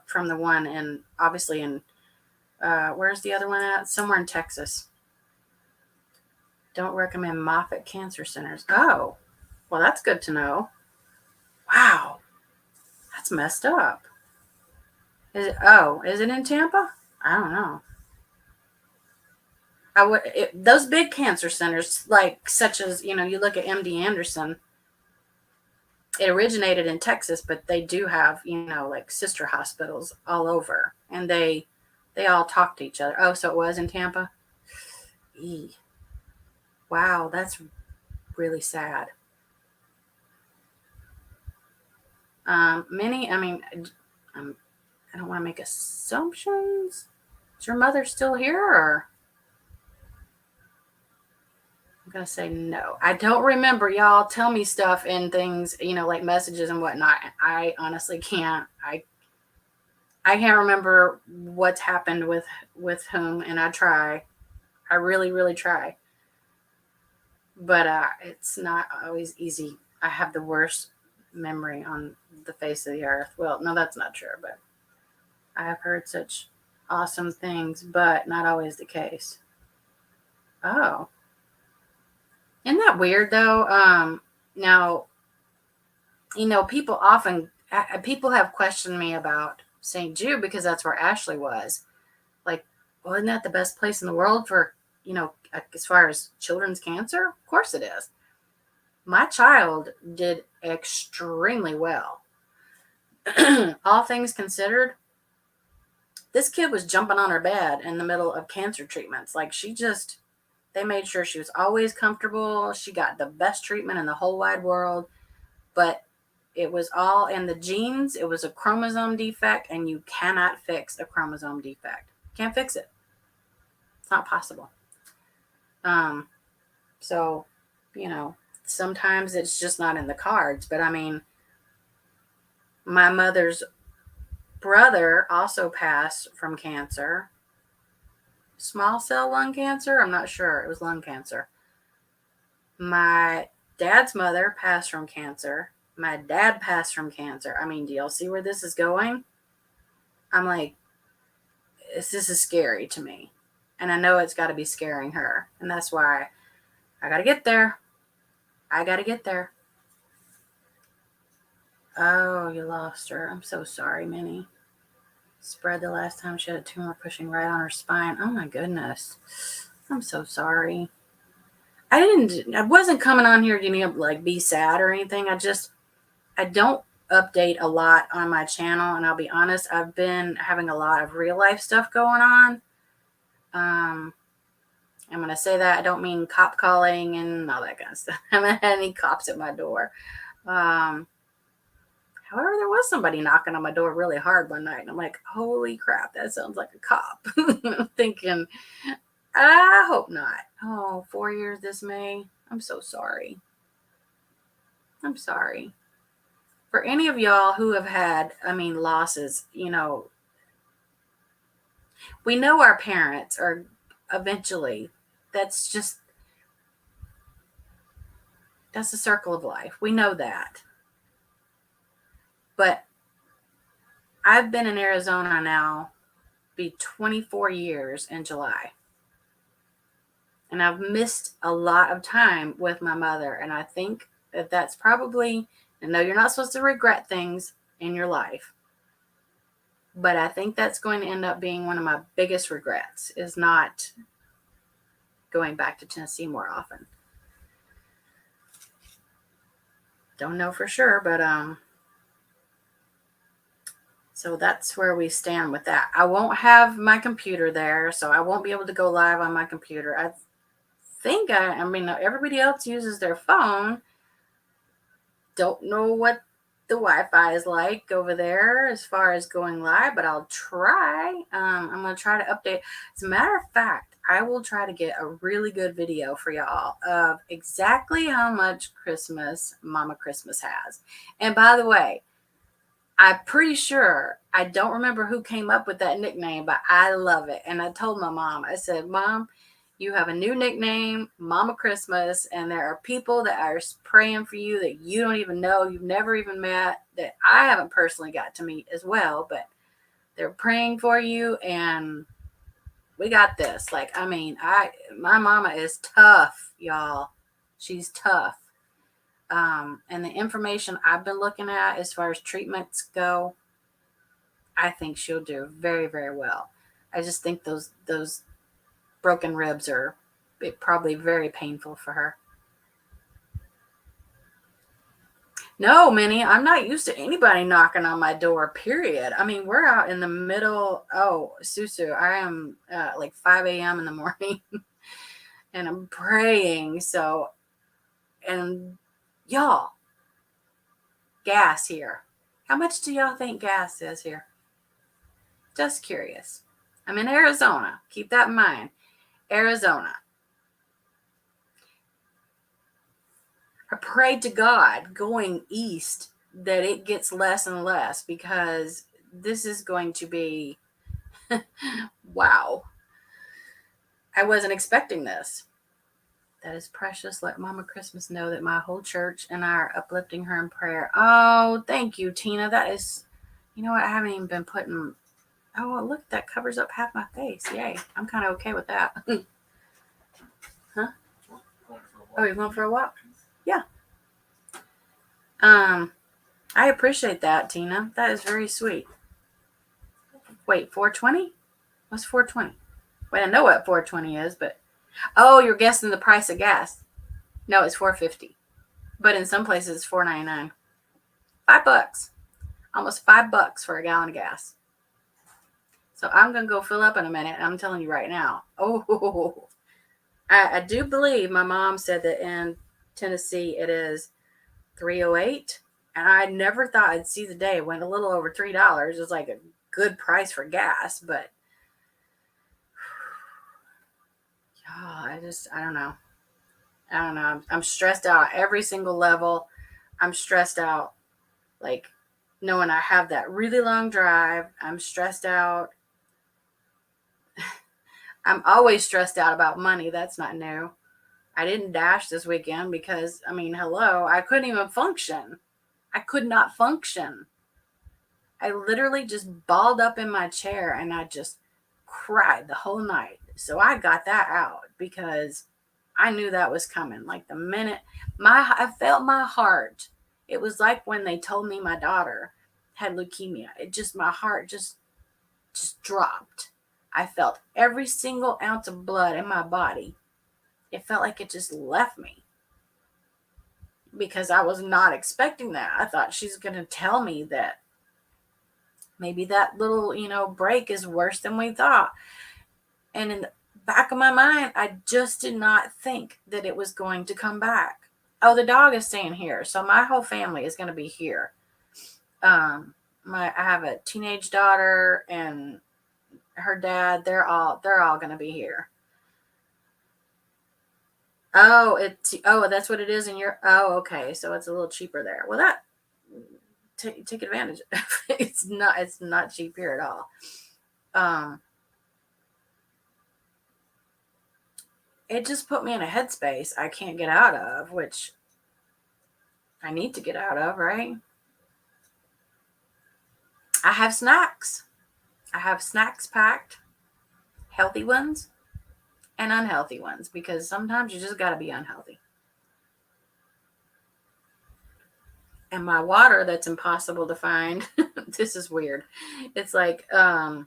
from the one in, obviously in, where's the other one at? Somewhere in Texas. Don't recommend Moffitt Cancer Centers. Oh, well, that's good to know. Wow, that's messed up. Is it in Tampa? I don't know. Those big cancer centers, like such as, you look at MD Anderson, it originated in Texas, but they do have, like sister hospitals all over, and they all talk to each other. Oh, so it was in Tampa? Wow, that's really sad. Many, I mean, I don't want to make assumptions. Is your mother still here, or? I'm going to say no. I don't remember. Y'all tell me stuff and things, like messages and whatnot. I honestly can't. I can't remember what's happened with whom, and I try. I really, really try. But it's not always easy. I have the worst memory on the face of the earth. Well, no, that's not true, but I have heard such awesome things, but not always the case. Oh. Isn't that weird though? Now, people have questioned me about St. Jude because that's where Ashley was. Like, well, isn't that the best place in the world for, as far as children's cancer? Of course it is. My child did extremely well. All things considered, this kid was jumping on her bed in the middle of cancer treatments. Like, they made sure she was always comfortable. She got the best treatment in the whole wide world. But it was all in the genes. It was a chromosome defect, and you cannot fix a chromosome defect. Can't fix it. It's not possible. So, sometimes it's just not in the cards. But I mean, my mother's brother also passed from cancer. Small cell lung cancer? I'm not sure. It was lung cancer. My dad's mother passed from cancer. My dad passed from cancer. I mean, do y'all see where this is going? I'm like, this is scary to me. And I know it's got to be scaring her. And that's why I got to get there. I got to get there. Oh, you lost her. I'm so sorry, Minnie. Spread the last time she had a tumor pushing right on her spine. Oh my goodness. I'm so sorry. I wasn't coming on here to like be sad or anything. I don't update a lot on my channel, and I'll be honest, I've been having a lot of real life stuff going on. I'm gonna say that. I don't mean cop calling and all that kind of stuff. I haven't had any cops at my door. However, there was somebody knocking on my door really hard one night, and I'm like, holy crap, that sounds like a cop. I'm thinking, I hope not. Oh, 4 years this May. I'm so sorry. I'm sorry. For any of y'all who have had, losses, we know our parents are eventually, that's the circle of life. We know that. But I've been in Arizona now, be 24 years in July. And I've missed a lot of time with my mother. And I think that that's probably, I know you're not supposed to regret things in your life, but I think that's going to end up being one of my biggest regrets, is not going back to Tennessee more often. Don't know for sure, but so that's where we stand with that. I won't have my computer there, so I won't be able to go live on my computer. I think everybody else uses their phone. Don't know what the Wi-Fi is like over there as far as going live, but I'll try. I'm going to try to update. As a matter of fact, I will try to get a really good video for y'all of exactly how much Christmas Mama Christmas has. And by the way, I'm pretty sure, I don't remember who came up with that nickname, but I love it. And I told my mom, I said, Mom, you have a new nickname, Mama Christmas, and there are people that are praying for you that you don't even know, you've never even met, that I haven't personally got to meet as well, but they're praying for you, and we got this. Like, my mama is tough, y'all. She's tough. And the information I've been looking at as far as treatments go, I think she'll do very, very well. I just think those broken ribs are probably very painful for her. No, Minnie, I'm not used to anybody knocking on my door, period. We're out in the middle. Oh, Susu, I am like 5 a.m. in the morning and I'm praying. So, and y'all, gas here. How much do y'all think gas is here? Just curious. I'm in Arizona. Keep that in mind. Arizona. I prayed to God going east that it gets less and less, because this is going to be wow. I wasn't expecting this. That is precious. Let Mama Christmas know that my whole church and I are uplifting her in prayer. Oh, thank you, Tina. That is, you know what? I haven't even been putting, oh, look, that covers up half my face. Yay. I'm kind of okay with that. Huh? Oh, you're going for a walk? Yeah. I appreciate that, Tina. That is very sweet. Wait, 420? What's 420? Wait, I know what 420 is, but oh, you're guessing the price of gas. No, it's 450. But in some places it's 4.99. $5. Almost $5 for a gallon of gas. So I'm gonna go fill up in a minute. I'm telling you right now. Oh, I do believe my mom said that in Tennessee it is $3.08. And I never thought I'd see the day. It went a little over $3. It's like a good price for gas, but I don't know. I'm stressed out at every single level. I'm stressed out, like, knowing I have that really long drive. I'm stressed out. I'm always stressed out about money. That's not new. I didn't dash this weekend because, hello, I couldn't even function. I could not function. I literally just balled up in my chair and I just cried the whole night. So I got that out because I knew that was coming. Like the minute I felt my heart. It was like when they told me my daughter had leukemia. It just my heart just dropped. I felt every single ounce of blood in my body. It felt like it just left me because I was not expecting that. I thought she's going to tell me that maybe that little, break is worse than we thought. And in the back of my mind, I just did not think that it was going to come back. Oh, the dog is staying here. So my whole family is going to be here. I have a teenage daughter and her dad. They're all going to be here. Oh, that's what it is in your. Oh, okay. So it's a little cheaper there. Well, that take advantage. It's not cheap here at all. It just put me in a headspace I can't get out of, which I need to get out of, right? I have snacks. I have snacks packed, healthy ones and unhealthy ones, because sometimes you just got to be unhealthy. And my water that's impossible to find. This is weird. It's like I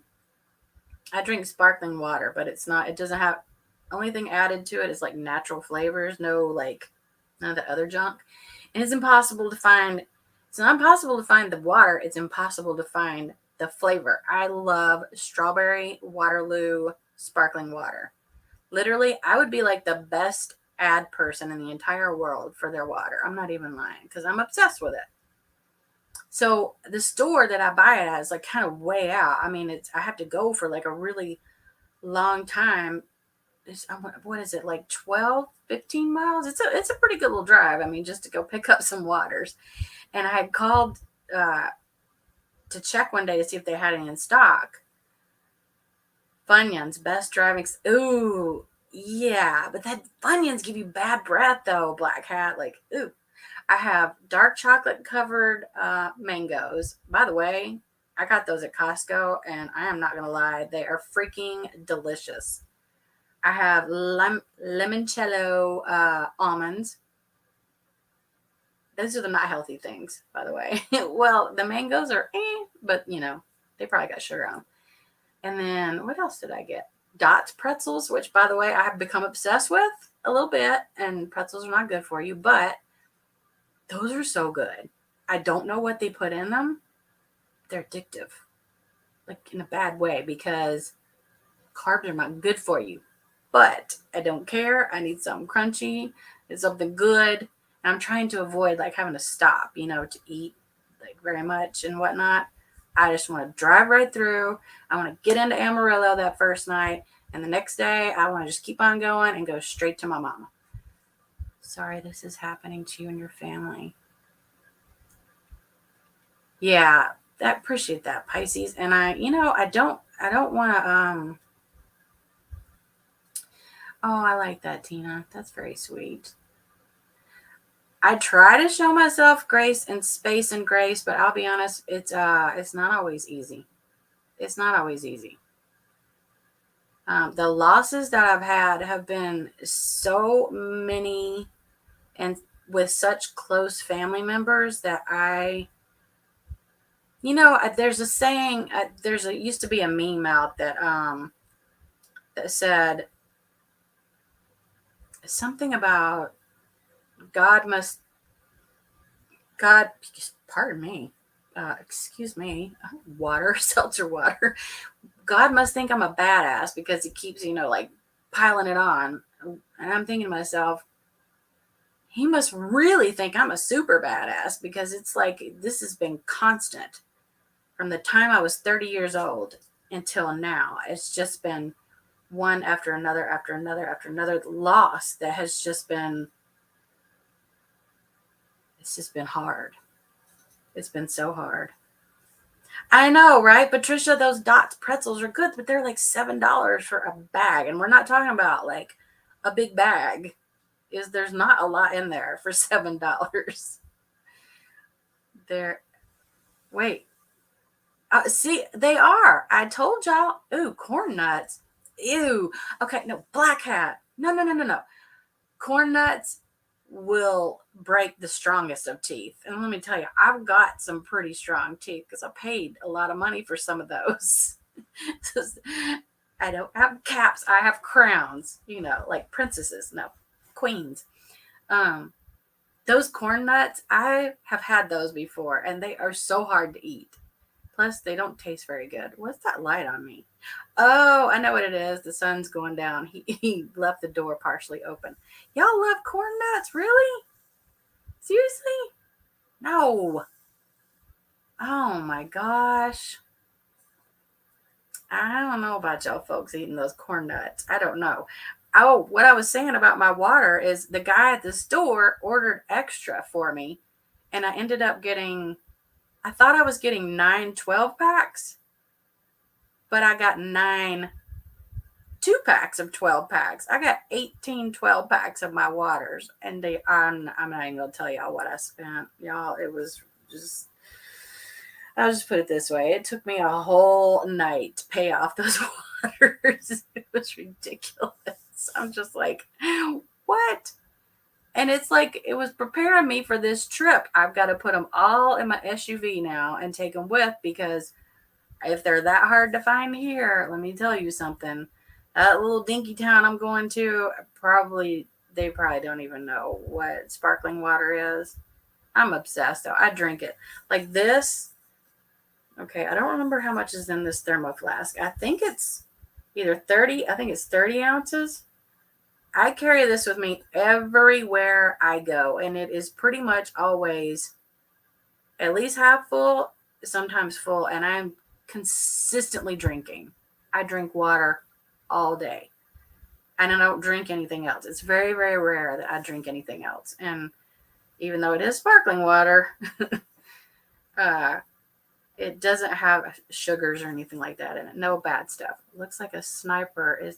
drink sparkling water, but it doesn't have, only thing added to it is like natural flavors, none of the other junk. And it's impossible to find. It's not impossible to find the water, it's impossible to find the flavor. I love strawberry Waterloo sparkling water. Literally, I would be like the best ad person in the entire world for their water. I'm not even lying, because I'm obsessed with it. So the store that I buy it at is like kind of way out. I mean, I have to go for like a really long time. What is it, like 12, 15 miles? It's a pretty good little drive. I mean, just to go pick up some waters. And I had called to check one day to see if they had any in stock. Funyuns, best driving. Ooh, yeah, but that Funyuns give you bad breath though, Black Hat. Like, ooh. I have dark chocolate covered mangoes. By the way, I got those at Costco, and I am not gonna lie, they are freaking delicious. I have limoncello almonds. Those are the not healthy things, by the way. Well, the mangoes are but they probably got sugar on them. And then what else did I get? Dots pretzels, which by the way, I have become obsessed with a little bit, and pretzels are not good for you, but those are so good. I don't know what they put in them. They're addictive, like in a bad way, because carbs are not good for you. But I don't care. I need something crunchy. It's something good. And I'm trying to avoid like having to stop, to eat like very much and whatnot. I just want to drive right through. I want to get into Amarillo that first night. And the next day, I want to just keep on going and go straight to my mama. Sorry, this is happening to you and your family. Yeah, I appreciate that, Pisces. And I don't want to, oh, I like that, Tina. That's very sweet. I try to show myself grace and space and grace, but I'll be honest, it's not always easy. It's not always easy. The losses that I've had have been so many, and with such close family members that there's a saying, used to be a meme out that said something about God, pardon me, excuse me, water, seltzer water. God must think I'm a badass because he keeps, like piling it on. And I'm thinking to myself, he must really think I'm a super badass, because it's like this has been constant from the time I was 30 years old until now. It's just been one after another, after another, after another loss that has just been, it's just been hard. It's been so hard. I know, right? Patricia, those Dots pretzels are good, but they're like $7 for a bag. And we're not talking about like a big bag. There's not a lot in there for $7. They're, wait. See, they are. I told y'all. Ooh, corn nuts. Ew. Okay, no, black hat. No, no, no, no, no. Corn nuts will break the strongest of teeth. And let me tell you, I've got some pretty strong teeth because I paid a lot of money for some of those. I don't have caps. I have crowns, like princesses. No, queens. Um, those corn nuts, I have had those before, and they are so hard to eat. Plus, they don't taste very good. What's that light on me? Oh, I know what it is. The sun's going down. He left the door partially open. Y'all love corn nuts? Really? Seriously? No. Oh my gosh. I don't know about y'all folks eating those corn nuts. I don't know. Oh, what I was saying about my water is the guy at the store ordered extra for me, and I ended up getting, I thought I was getting 9 12 packs, but I got 9 2 packs of 12 packs. I got 18 12 packs of my waters, and I'm not even gonna tell y'all what I spent. Y'all, it was just, I'll just put it this way. It took me a whole night to pay off those waters. It was ridiculous. I'm just like, what? And it's like, it was preparing me for this trip. I've got to put them all in my SUV now and take them with, because if they're that hard to find here, let me tell you something. That little dinky town I'm going to, they probably don't even know what sparkling water is. I'm obsessed though. I drink it. Like this. Okay, I don't remember how much is in this thermo flask. I think it's either 30, I think it's 30 ounces. I carry this with me everywhere I go, and it is pretty much always at least half full, sometimes full, and I'm consistently drinking. I drink water all day, and I don't drink anything else. It's very, very rare that I drink anything else. And even though it is sparkling water, it doesn't have sugars or anything like that in it. No bad stuff. It looks like a sniper is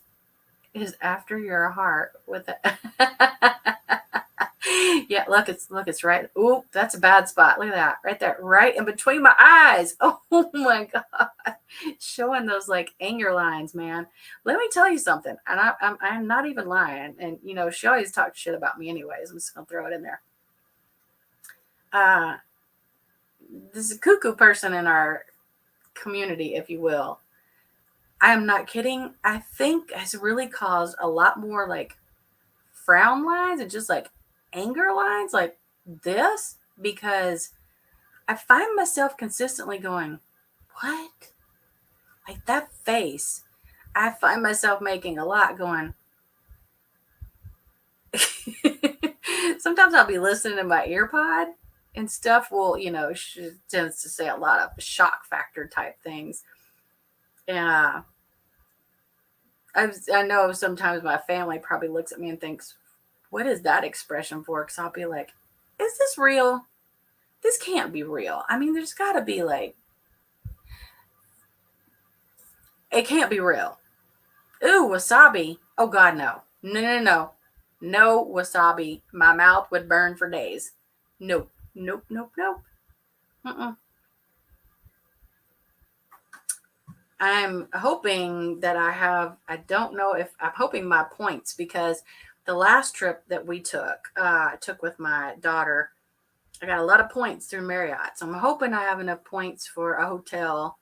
after your heart with it. Yeah, it's right. Ooh, that's a bad spot. Look at that. Right there. Right in between my eyes. Oh my God. Showing those like anger lines, man. Let me tell you something. And I'm not even lying. And she always talks shit about me anyways. I'm just gonna throw it in there. This is a cuckoo person in our community, if you will. I am not kidding. I think has really caused a lot more like frown lines and just like anger lines like this, because I find myself consistently going, what? Like that face. I find myself making a lot going. Sometimes I'll be listening to my earpod and stuff will, she tends to say a lot of shock factor type things. Yeah. I know sometimes my family probably looks at me and thinks, what is that expression for? Because I'll be like, is this real? This can't be real. I mean, there's got to be like, it can't be real. Ooh, wasabi. Oh, God, no. No, no, no. No wasabi. My mouth would burn for days. Nope. Nope, nope, nope. I'm hoping that I don't know if, I'm hoping my points, because the last trip that we took, I took with my daughter, I got a lot of points through Marriott. So I'm hoping I have enough points for a hotel,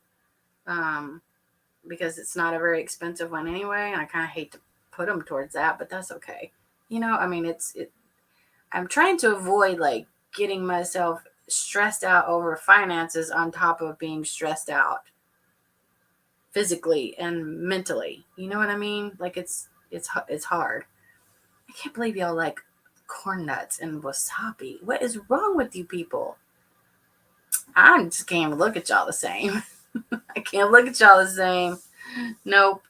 because it's not a very expensive one anyway. And I kind of hate to put them towards that, but that's okay. I mean, I'm trying to avoid like getting myself stressed out over finances on top of being stressed out physically and mentally. You know what I mean? Like it's hard. I can't believe y'all like corn nuts and wasabi. What is wrong with you people? I just can't even look at y'all the same. I can't look at y'all the same. Nope.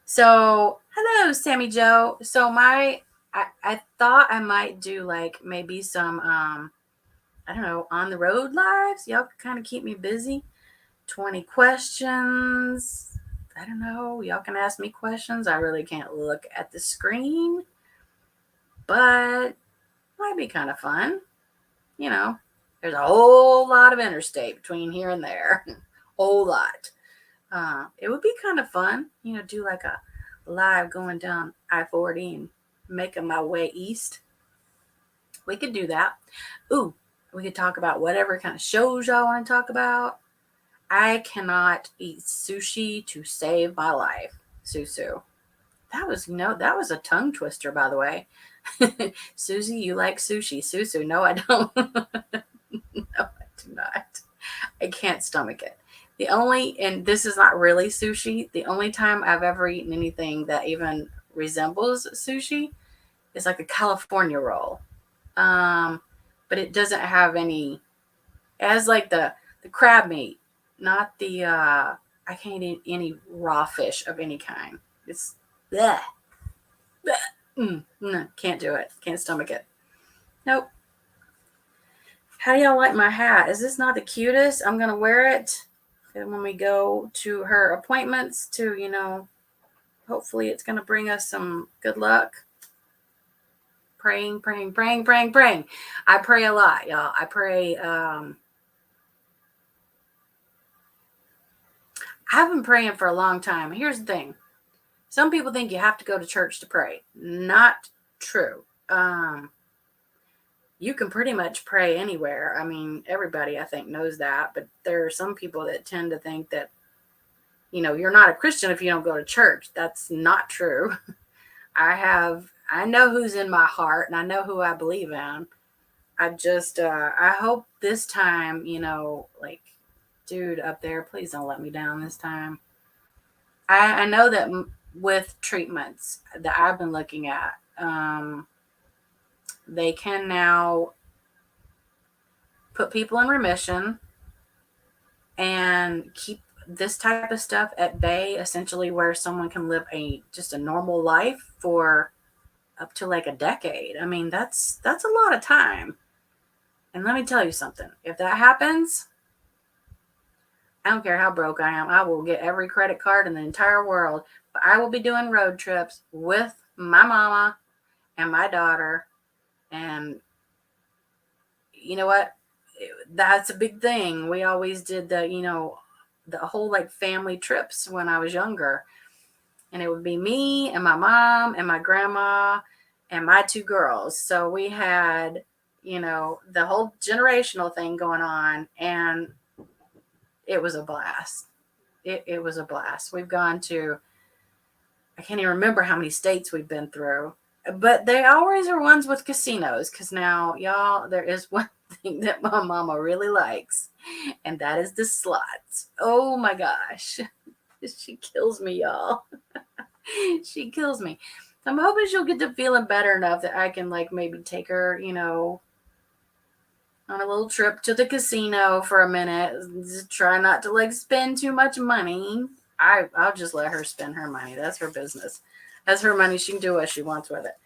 So, hello, Sammy Joe. So I thought I might do like maybe some I don't know, on the road lives. Y'all can kind of keep me busy. 20 questions. I don't know. Y'all can ask me questions. I really can't look at the screen, but might be kind of fun. There's a whole lot of interstate between here and there. Whole lot. It would be kind of fun, do like a live going down I-40 and making my way east. We could do that. Ooh, we could talk about whatever kind of shows y'all want to talk about. I cannot eat sushi to save my life. Susu. That was a tongue twister, by the way. Susie, you like sushi. Susu, no, I don't. No, I do not. I can't stomach it. And this is not really sushi, the only time I've ever eaten anything that even resembles sushi is like a California roll. But it doesn't have any, as like the crab meat, not the, I can't eat any raw fish of any kind. It's, bleh, bleh. No, can't do it. Can't stomach it. Nope. How do y'all like my hat? Is this not the cutest? I'm going to wear it when we go to her appointments to, hopefully it's going to bring us some good luck. Praying. I pray a lot, y'all. I pray. I've been praying for a long time. Here's the thing. Some people think you have to go to church to pray. Not true. You can pretty much pray anywhere. I mean, everybody, I think, knows that. But there are some people that tend to think that, you're not a Christian if you don't go to church. That's not true. I know who's in my heart and I know who I believe in. I hope this time, like, dude up there, please don't let me down this time. I know that with treatments that I've been looking at, they can now put people in remission and keep this type of stuff at bay, essentially where someone can live just a normal life for up to like a decade. I mean, that's a lot of time. And let me tell you something. If that happens, I don't care how broke I am. I will get every credit card in the entire world. But I will be doing road trips with my mama and my daughter. And you know what? That's a big thing. We always did the whole like family trips when I was younger. And it would be me and my mom and my grandma and my two girls. So we had, the whole generational thing going on. And it was a blast. It was a blast. We've gone to, I can't even remember how many states we've been through. But they always are ones with casinos. Because now, y'all, there is one thing that my mama really likes. And that is the slots. Oh my gosh. She kills me, y'all. She kills me. I'm hoping she'll get to feeling better enough that I can like maybe take her, on a little trip to the casino for a minute. Just try not to like spend too much money. I'll just let her spend her money. That's her business. That's her money. She can do what she wants with it.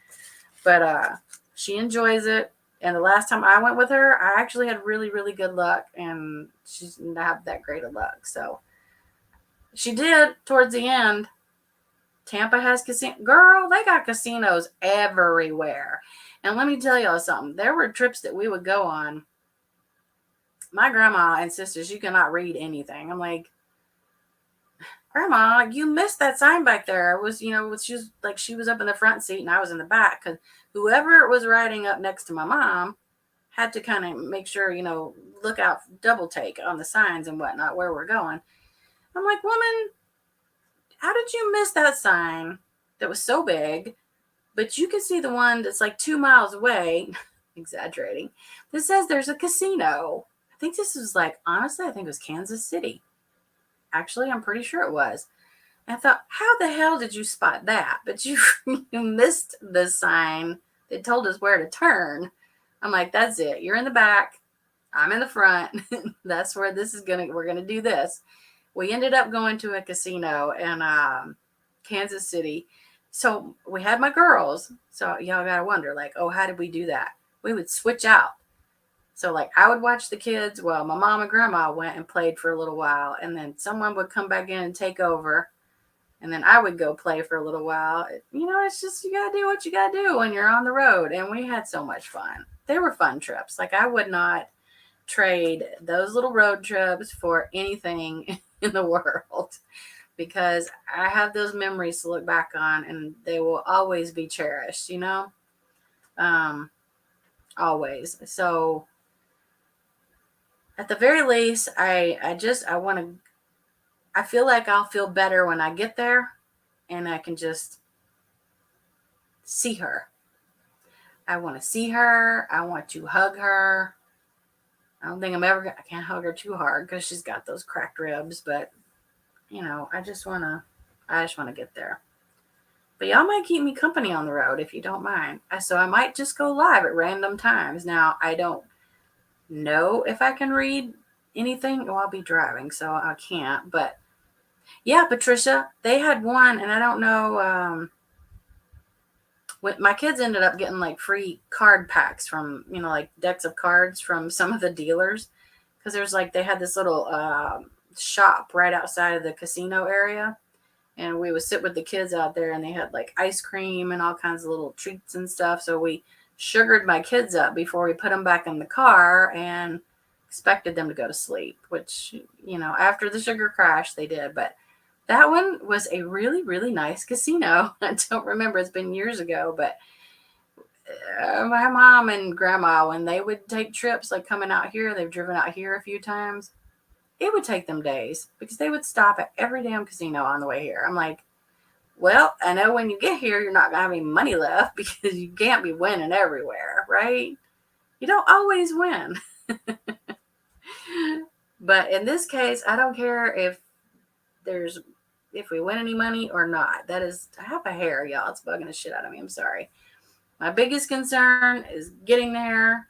But she enjoys it. And the last time I went with her, I actually had really, really good luck. And she's not that great of luck. So she did towards the end. Tampa has casino. Girl, they got casinos everywhere. And let me tell y'all something. There were trips that we would go on. My grandma insisted you cannot read anything. I'm like, Grandma, you missed that sign back there. It was, she was up in the front seat and I was in the back because whoever was riding up next to my mom had to kind of make sure, look out, double take on the signs and whatnot where we're going. I'm like, woman, how did you miss that sign that was so big, but you can see the one that's like 2 miles away, exaggerating, that says there's a casino. I think this was honestly, I think it was Kansas City. Actually, I'm pretty sure it was. And I thought, how the hell did you spot that? But you missed the sign that told us where to turn. I'm like, that's it. You're in the back. I'm in the front. That's where we're going to do this. We ended up going to a casino in Kansas City. So we had my girls. So y'all got to wonder, how did we do that? We would switch out. So I would watch the kids. Well, my mom and grandma went and played for a little while. And then someone would come back in and take over. And then I would go play for a little while. It's just, you got to do what you got to do when you're on the road. And we had so much fun. They were fun trips. I would not trade those little road trips for anything in the world, because I have those memories to look back on and they will always be cherished, Um, always. So at the very least, I want to, I feel like I'll feel better when I get there and I can just see her. I want to see her. I want to hug her. I don't think I can't hug her too hard because she's got those cracked ribs, but I just want to get there. But y'all might keep me company on the road if you don't mind. So I might just go live at random times. Now, I don't know if I can read anything. Well, I'll be driving, so I can't. But yeah, Patricia, they had one, and I don't know. When my kids ended up getting like free card packs from, like decks of cards from some of the dealers, because there's like they had this little shop right outside of the casino area, and we would sit with the kids out there, and they had like ice cream and all kinds of little treats and stuff. So we sugared my kids up before we put them back in the car and expected them to go to sleep, which, after the sugar crash, they did. But that one was a really, really nice casino. I don't remember. It's been years ago, but my mom and grandma, when they would take trips, like coming out here, they've driven out here a few times. It would take them days because they would stop at every damn casino on the way here. I'm like, well, I know when you get here, you're not going to have any money left because you can't be winning everywhere, right? You don't always win. But in this case, I don't care if we win any money or not. That is, I have a hair, y'all. It's bugging the shit out of me. I'm sorry. My biggest concern is getting there,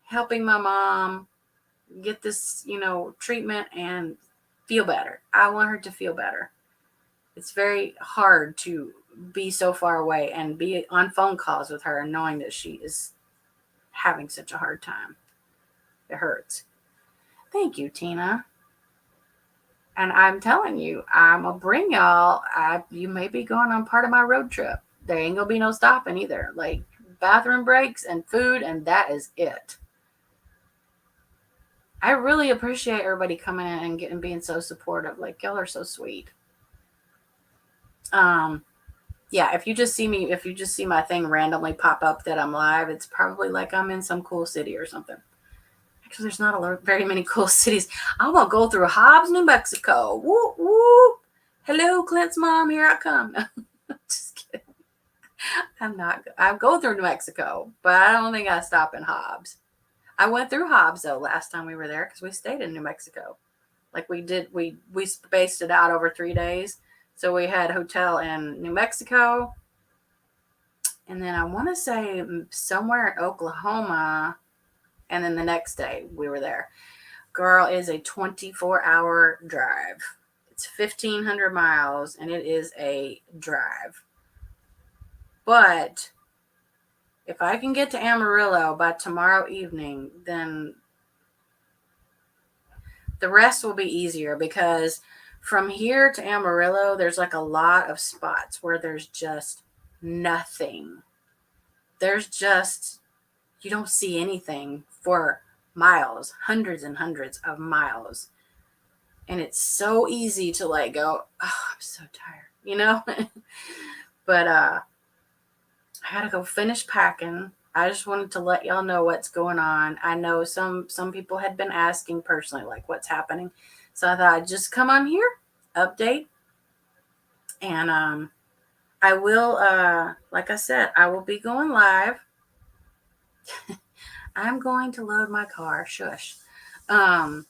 helping my mom get this, treatment and feel better. I want her to feel better. It's very hard to be so far away and be on phone calls with her and knowing that she is having such a hard time. It hurts. Thank you, Tina. And I'm telling you, I'm going to bring y'all. You may be going on part of my road trip. There ain't going to be no stopping either. Like bathroom breaks and food, and that is it. I really appreciate everybody coming in and being so supportive. Like, y'all are so sweet. Yeah, if you just see my thing randomly pop up that I'm live, it's probably like I'm in some cool city or something. Actually, there's not very many cool cities. I'm going to go through Hobbs, New Mexico. Woo, woo. Hello, Clint's mom. Here I come. Just kidding. I'll go through New Mexico, but I don't think I stop in Hobbs. I went through Hobbs, though, last time we were there because we stayed in New Mexico. Like we did, we spaced it out over 3 days. So we had a hotel in New Mexico. And then I want to say somewhere in Oklahoma. And then the next day we were there. Girl, is a 24-hour drive. It's 1,500 miles, and it is a drive. But if I can get to Amarillo by tomorrow evening, then the rest will be easier, because from here to Amarillo, there's like a lot of spots where there's just nothing. You don't see anything for miles, hundreds and hundreds of miles. And it's so easy to like go, oh, I'm so tired, But I had to go finish packing. I just wanted to let y'all know what's going on. I know some people had been asking personally, like, what's happening. So I thought I'd just come on here, update. And I will, like I said, I will be going live. I'm going to load my car. Shush. Yeah,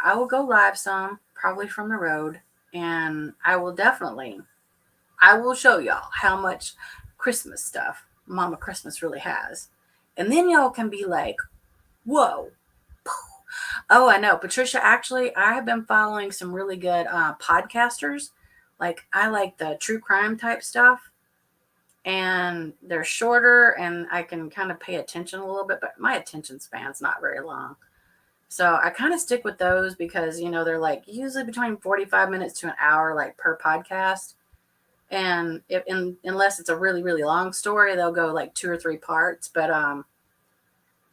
I will go live some, probably from the road. And I will show y'all how much Christmas stuff Mama Christmas really has. And then y'all can be like, whoa. Oh, I know. Patricia, actually, I have been following some really good podcasters. Like, I like the true crime type stuff. And they're shorter, and I can kind of pay attention a little bit, but my attention span's not very long. So I kind of stick with those because, they're like usually between 45 minutes to an hour, like per podcast. And unless it's a really, really long story, they'll go like 2 or 3 parts. But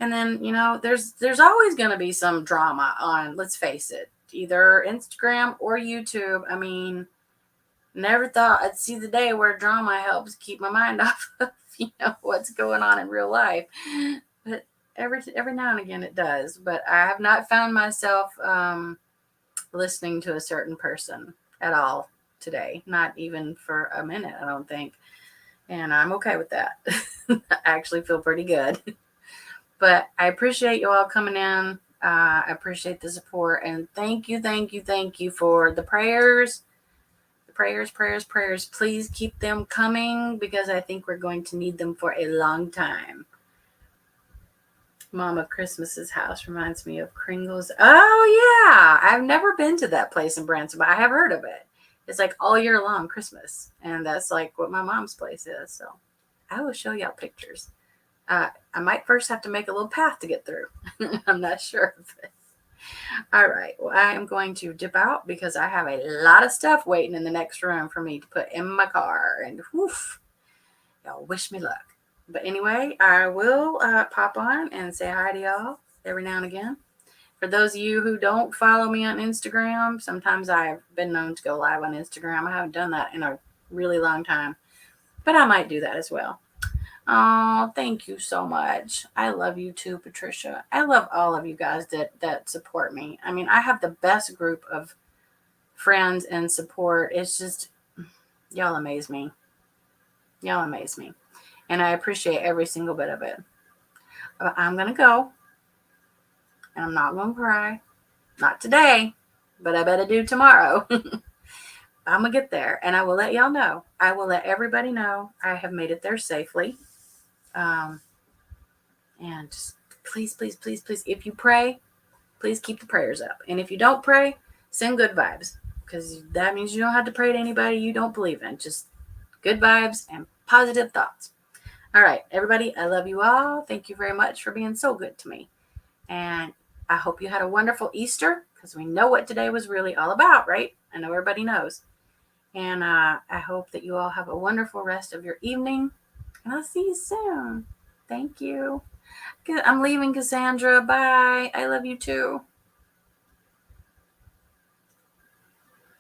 And then, there's always going to be some drama on, let's face it, either Instagram or YouTube. I mean, never thought I'd see the day where drama helps keep my mind off of, what's going on in real life. But every now and again it does. But I have not found myself listening to a certain person at all today, not even for a minute, I don't think. And I'm okay with that. I actually feel pretty good. But I appreciate you all coming in. I appreciate the support. And thank you for the prayers. The prayers. Please keep them coming because I think we're going to need them for a long time. Mama Christmas's house reminds me of Kringle's. Oh, yeah. I've never been to that place in Branson, but I have heard of it. It's like all year long Christmas. And that's like what my mom's place is. So I will show y'all pictures. I might first have to make a little path to get through. I'm not sure of it. All right. Well, I am going to dip out because I have a lot of stuff waiting in the next room for me to put in my car. And woof, y'all wish me luck. But anyway, I will pop on and say hi to y'all every now and again. For those of you who don't follow me on Instagram, sometimes I've been known to go live on Instagram. I haven't done that in a really long time, but I might do that as well. Oh, thank you so much. I love you too, Patricia. I love all of you guys that support me. I mean, I have the best group of friends and support. It's just, y'all amaze me. Y'all amaze me. And I appreciate every single bit of it. But I'm going to go. And I'm not going to cry. Not today. But I better do tomorrow. I'm going to get there. And I will let y'all know. I will let everybody know I have made it there safely. And just please, if you pray, please keep the prayers up. And if you don't pray, send good vibes, because that means you don't have to pray to anybody you don't believe in. Just good vibes and positive thoughts. All right, everybody, I love you all. Thank you very much for being so good to me. And I hope you had a wonderful Easter, because we know what today was really all about, right? I know everybody knows. And I hope that you all have a wonderful rest of your evening. And I'll see you soon. Thank you. I'm leaving, Cassandra. Bye. I love you too.